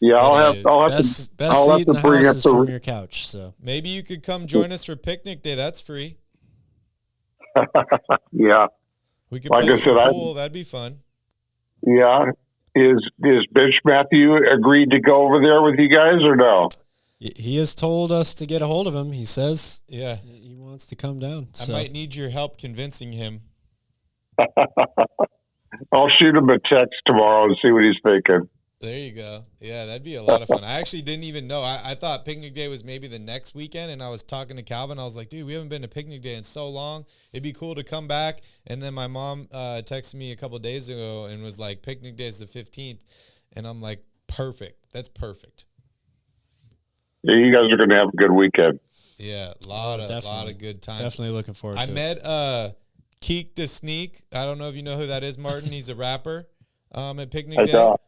Yeah, I'll have best I'll seat have to in the bring house up is the from your couch. So Maybe you could come join us for picnic day. That's free. yeah. We could Like play I some said, pool. That'd be fun. Yeah. Is Bitch Matthew agreed to go over there with you guys or no? he has told us to get a hold of him. He says Yeah. he wants to come down. I might need your help convincing him. I'll shoot him a text tomorrow and see what he's thinking. There you go. Yeah, that'd be a lot of fun. I actually didn't even know. I thought picnic day was maybe the next weekend, and I was talking to Calvin. I was like, dude, we haven't been to picnic day in so long. It'd be cool to come back. And then my mom texted me a couple of days ago and was like, picnic day is the 15th. And I'm like, perfect. That's perfect. Yeah, you guys are going to have a good weekend. Yeah, a lot of good times. Definitely looking forward to it. I met Keek the Sneak. I don't know if you know who that is, Martin. He's a rapper at picnic day. Don't.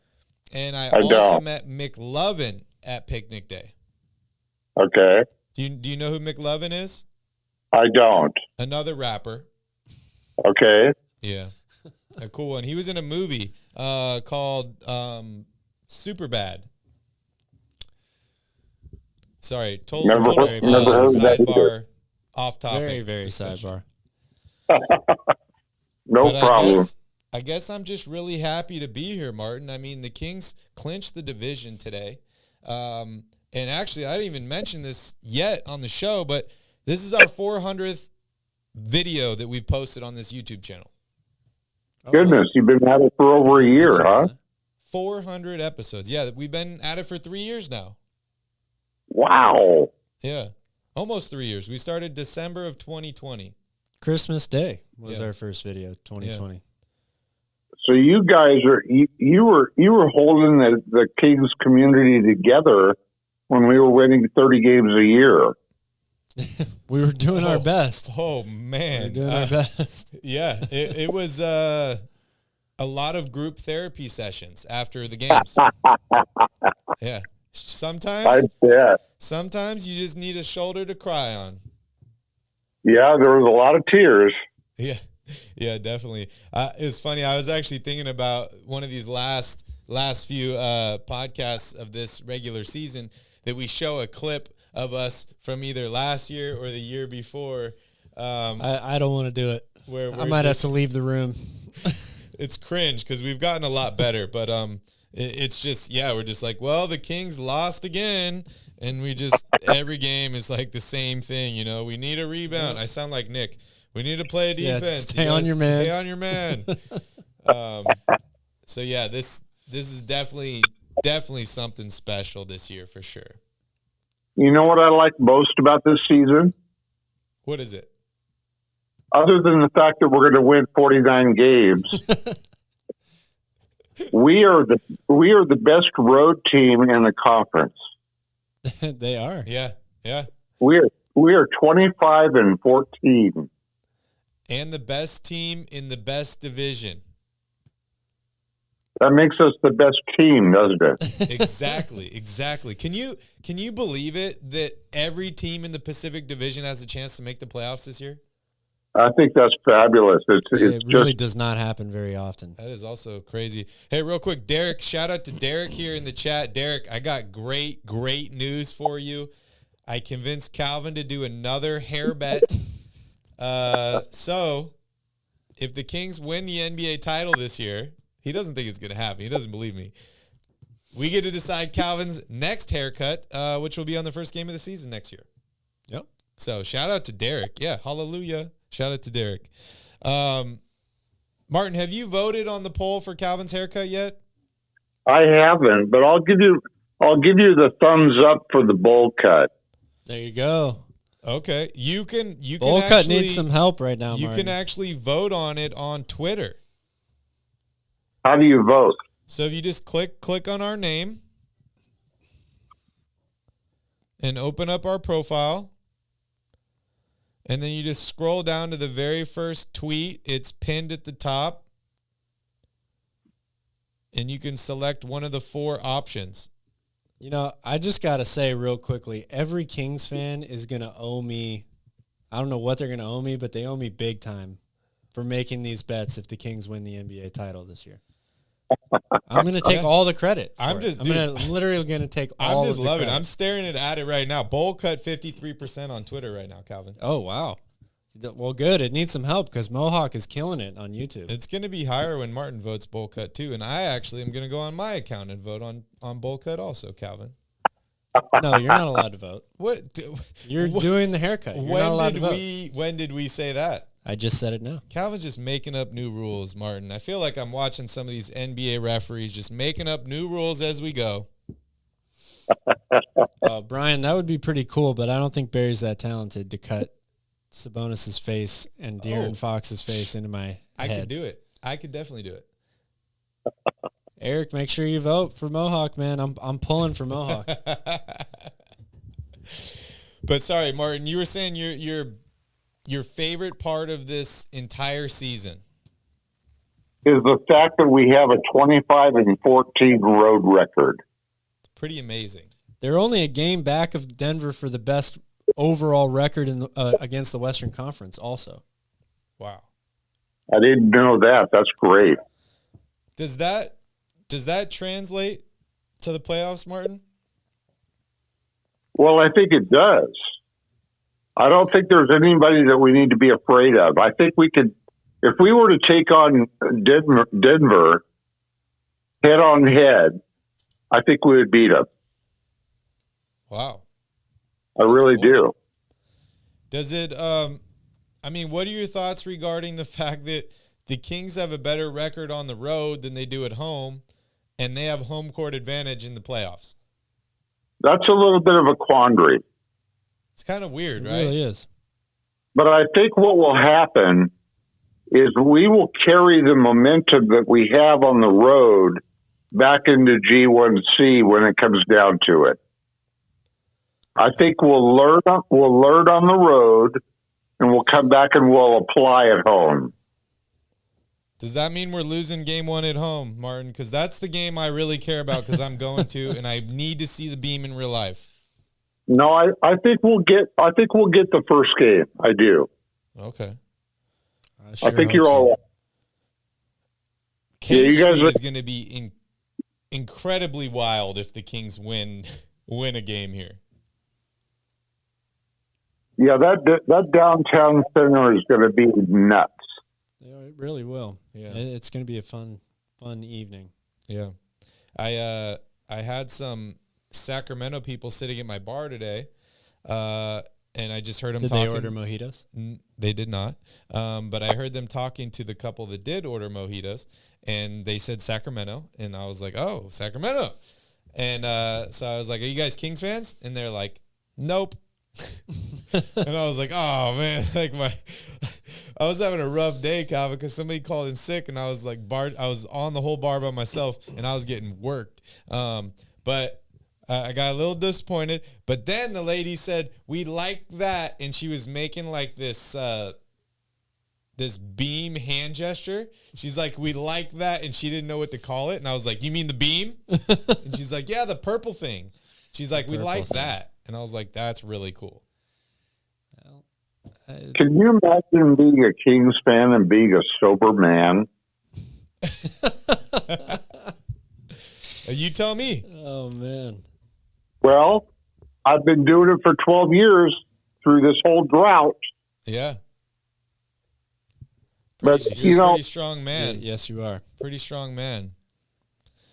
And I don't. also met McLovin at picnic day. Okay. Do you know who McLovin is? I don't. Another rapper. Okay. Yeah. A cool one. He was in a movie called Superbad. Sorry, Never heard of that either. sidebar off topic. Very, very sidebar. No But problem. I guess I'm just really happy to be here, Martin. I mean, the Kings clinched the division today. And actually, I didn't even mention this yet on the show, but this is our 400th video that we've posted on this YouTube channel. Goodness, you've been at it for over a year, huh? 400 episodes. Yeah, we've been at it for 3 years now. Wow. Yeah, almost 3 years. We started December of 2020. Christmas Day was Yeah. our first video, 2020. Yeah. So you guys you were holding the Kings community together when we were winning 30 games a year. We were doing our best. Oh, We man. were doing our best. Yeah, it was a lot of group therapy sessions after the games. Yeah. I Sometimes bet. you just need a shoulder to cry on. Yeah, there was a lot of tears. Yeah. Yeah, definitely. It's funny. I was actually thinking about one of these last few podcasts of this regular season that we show a clip of us from either last year or the year before. I don't want to do it. Where I might have to leave the room. It's cringe because we've gotten a lot better, but it's just, yeah, we're just like, well, the Kings lost again, and we just every game is like the same thing, you know. We need a rebound. I sound like Nick. We need to play defense. Stay on your man. Stay on your man. So yeah, this is definitely something special this year for sure. You know what I like most about this season? What is it? Other than the fact that we're going to win 49 games, we are the best road team in the conference. They are. Yeah. We are 25-14. And the best team in the best division. That makes us the best team, doesn't it? Exactly. Can you believe it that every team in the Pacific Division has a chance to make the playoffs this year? I think that's fabulous. It really does not happen very often. That is also crazy. Hey, real quick, Derek, shout out to Derek here in the chat. Derek, I got great news for you. I convinced Calvin to do another hair bet. So if the Kings win the NBA title this year, he doesn't think it's going to happen. He doesn't believe me. We get to decide Calvin's next haircut, which will be on the first game of the season next year. Yep. So shout out to Derek. Yeah, hallelujah. Shout out to Derek. Martin, have you voted on the poll for Calvin's haircut yet? I haven't, but I'll give you the thumbs up for the bowl cut. There you go. Okay, you can bowl actually, cut needs some help right now. You Martin. can actually vote on it on Twitter. How do you vote? So if you just click on our name and open up our profile, and then you just scroll down to the very first tweet. It's pinned at the top, and you can select one of the 4 options. You know, I just got to say real quickly, every Kings fan is going to owe me, I don't know what they're going to owe me, but they owe me big time for making these bets if the Kings win the NBA title this year. I'm going to take all the credit. I'm literally going to take all I'm just of the loving credit. it. I'm staring at it right now. Bowl cut 53% on Twitter right now, Calvin. Oh, wow. Well, good. It needs some help because Mohawk is killing it on YouTube. It's going to be higher when Martin votes bowl cut too. And I actually am going to go on my account and vote on bowl cut also, Calvin. No, you're not allowed to vote. What? You're doing the haircut. You're not allowed to vote. When did we say that? I just said it now. Calvin's just making up new rules, Martin. I feel like I'm watching some of these NBA referees just making up new rules as we go. Brian, that would be pretty cool, but I don't think Barry's that talented to cut Sabonis's face and De'Aaron Fox's face into my head. I could do it. I could definitely do it. Eric, make sure you vote for Mohawk, man. I'm pulling for Mohawk. But sorry, Martin, you were saying your favorite part of this entire season is the fact that we have a 25-14 road record. It's pretty amazing. They're only a game back of Denver for the best overall record in against the Western Conference also. Wow. I didn't know that. That's great. Does that translate to the playoffs, Martin? Well, I think it does. I don't think there's anybody that we need to be afraid of. I think we could, if we were to take on Denver head on head, I think we would beat them. Wow. I really do. Does it, what are your thoughts regarding the fact that the Kings have a better record on the road than they do at home, and they have home court advantage in the playoffs? That's a little bit of a quandary. It's kind of weird, right? It really is. But I think what will happen is we will carry the momentum that we have on the road back into G1C when it comes down to it. I think we'll learn on the road, and we'll come back and we'll apply at home. Does that mean we're losing game 1 at home, Martin? Because that's the game I really care about because I'm going to, and I need to see the beam in real life. No, I think we'll get the first game. I do. Okay. I think you're all right. K-Street is going to be incredibly wild if the Kings win a game here. Yeah, that downtown center is going to be nuts. Yeah, it really will. Yeah, it's going to be a fun evening. Yeah, I had some Sacramento people sitting at my bar today, and I just heard them talking. Did they order mojitos? They did not, but I heard them talking to the couple that did order mojitos, and they said Sacramento, and I was like, oh, Sacramento. And so I was like, are you guys Kings fans? And they're like, nope. And I was like, oh man, I was having a rough day, Calvin, because somebody called in sick, and I was like, I was on the whole bar by myself, and I was getting worked. But I got a little disappointed. But then the lady said, we like that, and she was making like this this beam hand gesture. She's like, we like that, and she didn't know what to call it. And I was like, you mean the beam? And she's like, yeah, the purple thing. She's like, we like that. And I was like, that's really cool. Can you imagine being a Kings fan and being a sober man? You tell me. Oh, man. Well, I've been doing it for 12 years through this whole drought. Yeah. But, You're a pretty strong man. Yes, you are. Pretty strong man.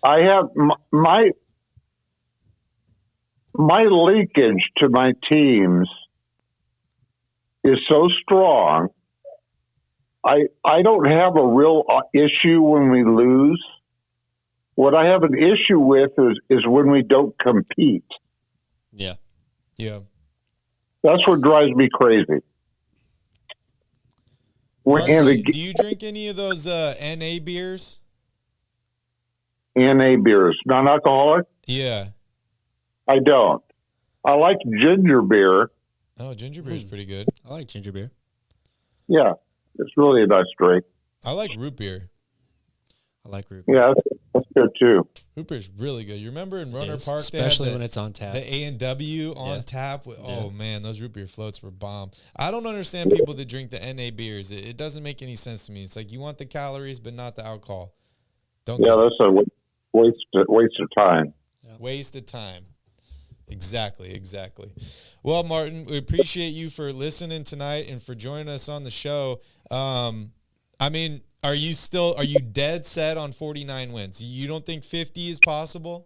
I have my linkage to my teams is so strong. I don't have a real issue when we lose. What I have an issue with is when we don't compete. Yeah. Yeah. That's what drives me crazy. Marcy, do you drink any of those NA beers? NA beers, non-alcoholic? Yeah. I don't. I like ginger beer. Oh, ginger beer is pretty good. I like ginger beer. Yeah, it's really a nice drink. I like root beer. I like root beer. Yeah, that's good too. Root beer is really good. You remember in Runner Yes, Park, especially when it's on tap. The A&W on tap. Oh man, those root beer floats were bomb. I don't understand people that drink the NA beers. It doesn't make any sense to me. It's like you want the calories, but not the alcohol. That's a waste of time. Waste of time. Exactly. Well, Martin, we appreciate you for listening tonight and for joining us on the show. I mean, are you dead set on 49 wins? You don't think 50 is possible?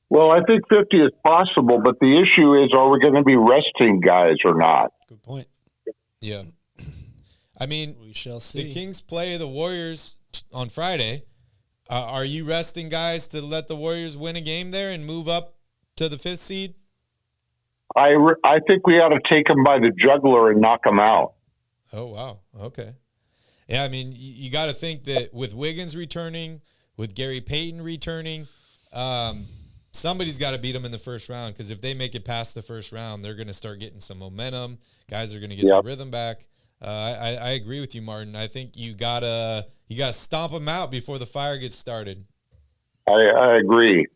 Well, I think 50 is possible, but the issue is, are we going to be resting guys or not? Good point. Yeah. I mean, we shall see. The Kings play the Warriors on Friday. Are you resting guys to let the Warriors win a game there and move up to the 5th seed? I think we ought to take them by the jugular and knock them out. Oh, wow. Okay. Yeah, I mean, you got to think that with Wiggins returning, with Gary Payton returning, somebody's got to beat them in the first round, because if they make it past the first round, they're going to start getting some momentum. Guys are going to get their rhythm back. I agree with you, Martin. I think you gotta stomp them out before the fire gets started. I agree,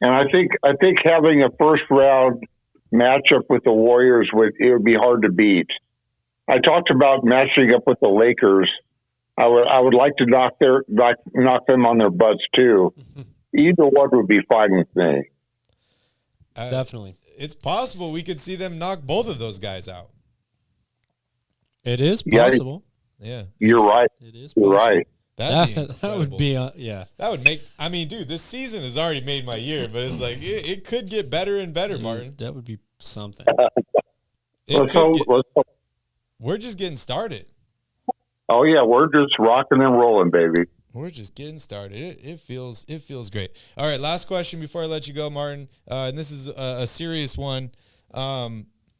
and I think having a first round matchup with the Warriors would be hard to beat. I talked about matching up with the Lakers. I would like to knock them on their butts too. Either one would be fine with me. Definitely, it's possible we could see them knock both of those guys out. It is possible. Yeah. You're right. It is possible. You're right. That would be, That would make, I mean, dude, this season has already made my year, but it's like, it could get better and better, Martin. That would be something. We're just getting started. Oh, yeah. We're just rocking and rolling, baby. We're just getting started. It feels great. All right, last question before I let you go, Martin. And this is a serious one.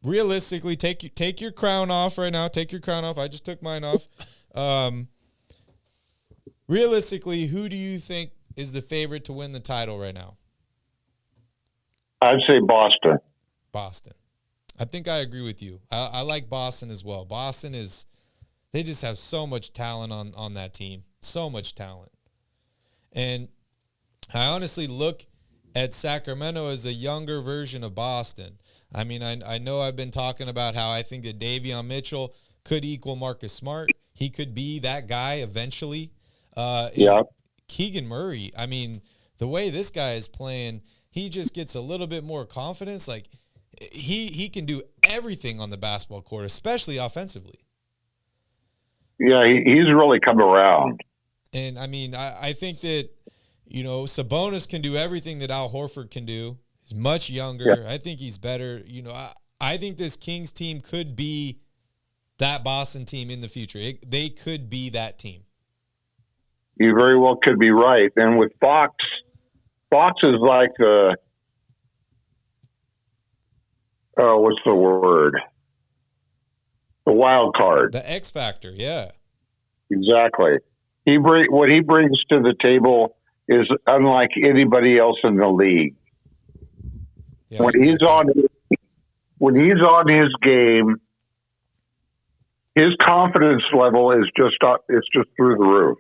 Realistically, take your crown off right now. Take your crown off. I just took mine off. Realistically, who do you think is the favorite to win the title right now? I'd say Boston. Boston. I think I agree with you. I like Boston as well. They just have so much talent on that team. So much talent. And I honestly look at Sacramento as a younger version of Boston. I mean, I know I've been talking about how I think that Davion Mitchell could equal Marcus Smart. He could be that guy eventually. Keegan Murray, I mean, the way this guy is playing, he just gets a little bit more confidence. Like, he can do everything on the basketball court, especially offensively. Yeah, he's really come around. And, I mean, I think that, Sabonis can do everything that Al Horford can do. He's much younger. Yeah. I think he's better. I think this Kings team could be that Boston team in the future. They could be that team. You very well could be right. And with Fox is like what's the word? The wild card. The X factor, yeah. Exactly. What he brings to the table is unlike anybody else in the league. Yeah, when he's on his game, his confidence level is just through the roof.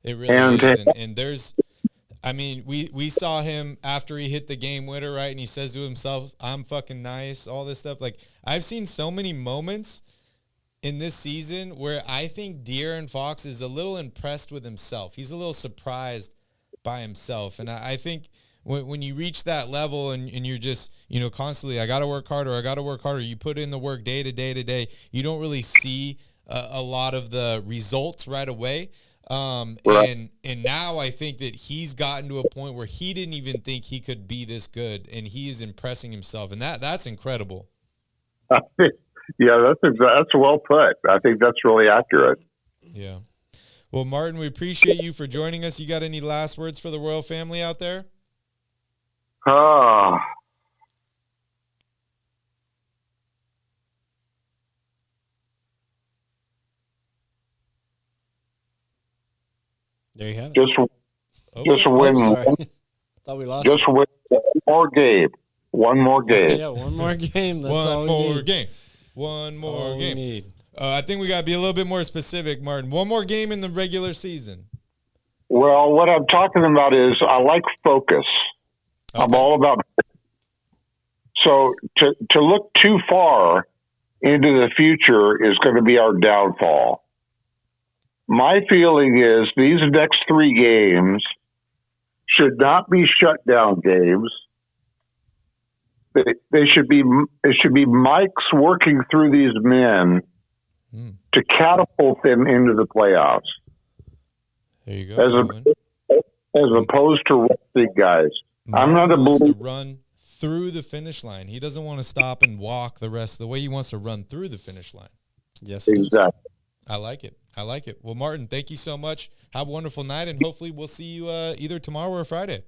It really is. And there's, I mean, we saw him after he hit the game winner, right? And he says to himself, I'm fucking nice, all this stuff. Like, I've seen so many moments in this season where I think De'Aaron Fox is a little impressed with himself. He's a little surprised by himself. And I think when you reach that level and you're just, constantly, I got to work harder, you put in the work day to day, you don't really see a lot of the results right away. Right. And now I think that he's gotten to a point where he didn't even think he could be this good, and he is impressing himself, and that's incredible. Yeah, that's well put. I think that's really accurate. Yeah. Well, Martin, we appreciate you for joining us. You got any last words for the royal family out there? There you have it. Just win. Thought we lost. Just win one more game. One more game. Yeah, one more game. That's One all we more need. game. One more All we game. need. I think we got to be a little bit more specific, Martin. One more game in the regular season. Well, what I'm talking about is I like focus. Okay. I'm all about. So to look too far into the future is going to be our downfall. My feeling is these next 3 games should not be shutdown games. They should be. It should be Mike's working through these men to catapult them into the playoffs. There you go. As opposed to resting guys. I'm not a wants to believer. run through the finish line. He doesn't want to stop and walk the rest of the way. He wants to run through the finish line. Yes, Exactly. I like it. Well, Martin, thank you so much. Have a wonderful night, and hopefully we'll see you either tomorrow or Friday.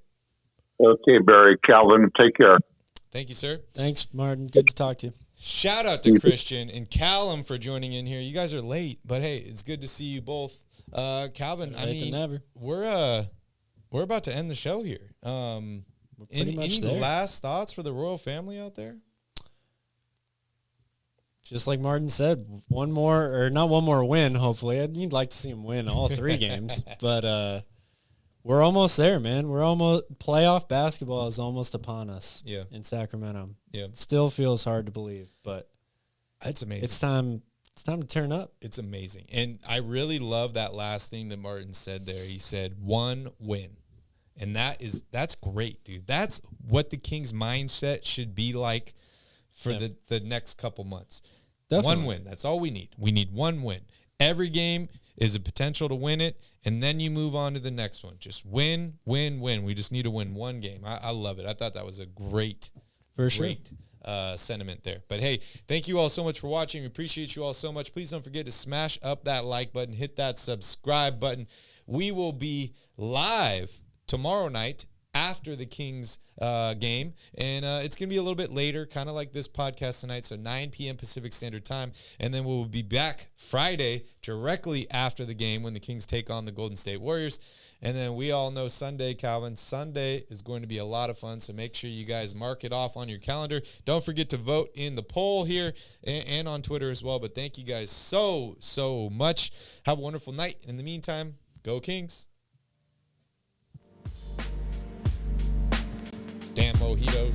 Okay, Barry. Calvin, take care. Thank you, sir. Thanks, Martin. Good to talk to you. Shout out to Christian and Callum for joining in here. You guys are late, but hey, it's good to see you both. Calvin, I mean, we're about to end the show here. Any last thoughts for the royal family out there? Just like Martin said, not one more win, hopefully. You'd like to see him win all 3 games, but we're almost there, man. Playoff basketball is almost upon us. Yeah. In Sacramento. Yeah. It still feels hard to believe, but it's amazing. It's time to turn up. It's amazing. And I really love that last thing that Martin said there. He said 1 win. And that's great, dude. That's what the Kings mindset should be like for the next couple months. Definitely. 1 win. That's all we need. We need 1 win. Every game is a potential to win it, and then you move on to the next one. Just win, win, win. We just need to win 1 game. I love it. I thought that was a great sentiment there. But hey, thank you all so much for watching. We appreciate you all so much. Please don't forget to smash up that like button, hit that subscribe button. We will be live tomorrow night after the Kings game, and it's going to be a little bit later, kind of like this podcast tonight, so 9 p.m. Pacific Standard Time, and then we'll be back Friday directly after the game when the Kings take on the Golden State Warriors. And then we all know Sunday, Calvin, Sunday is going to be a lot of fun, so make sure you guys mark it off on your calendar. Don't forget to vote in the poll here and on Twitter as well. But thank you guys so much. Have a wonderful night. In the meantime, go Kings. Damn mojitos.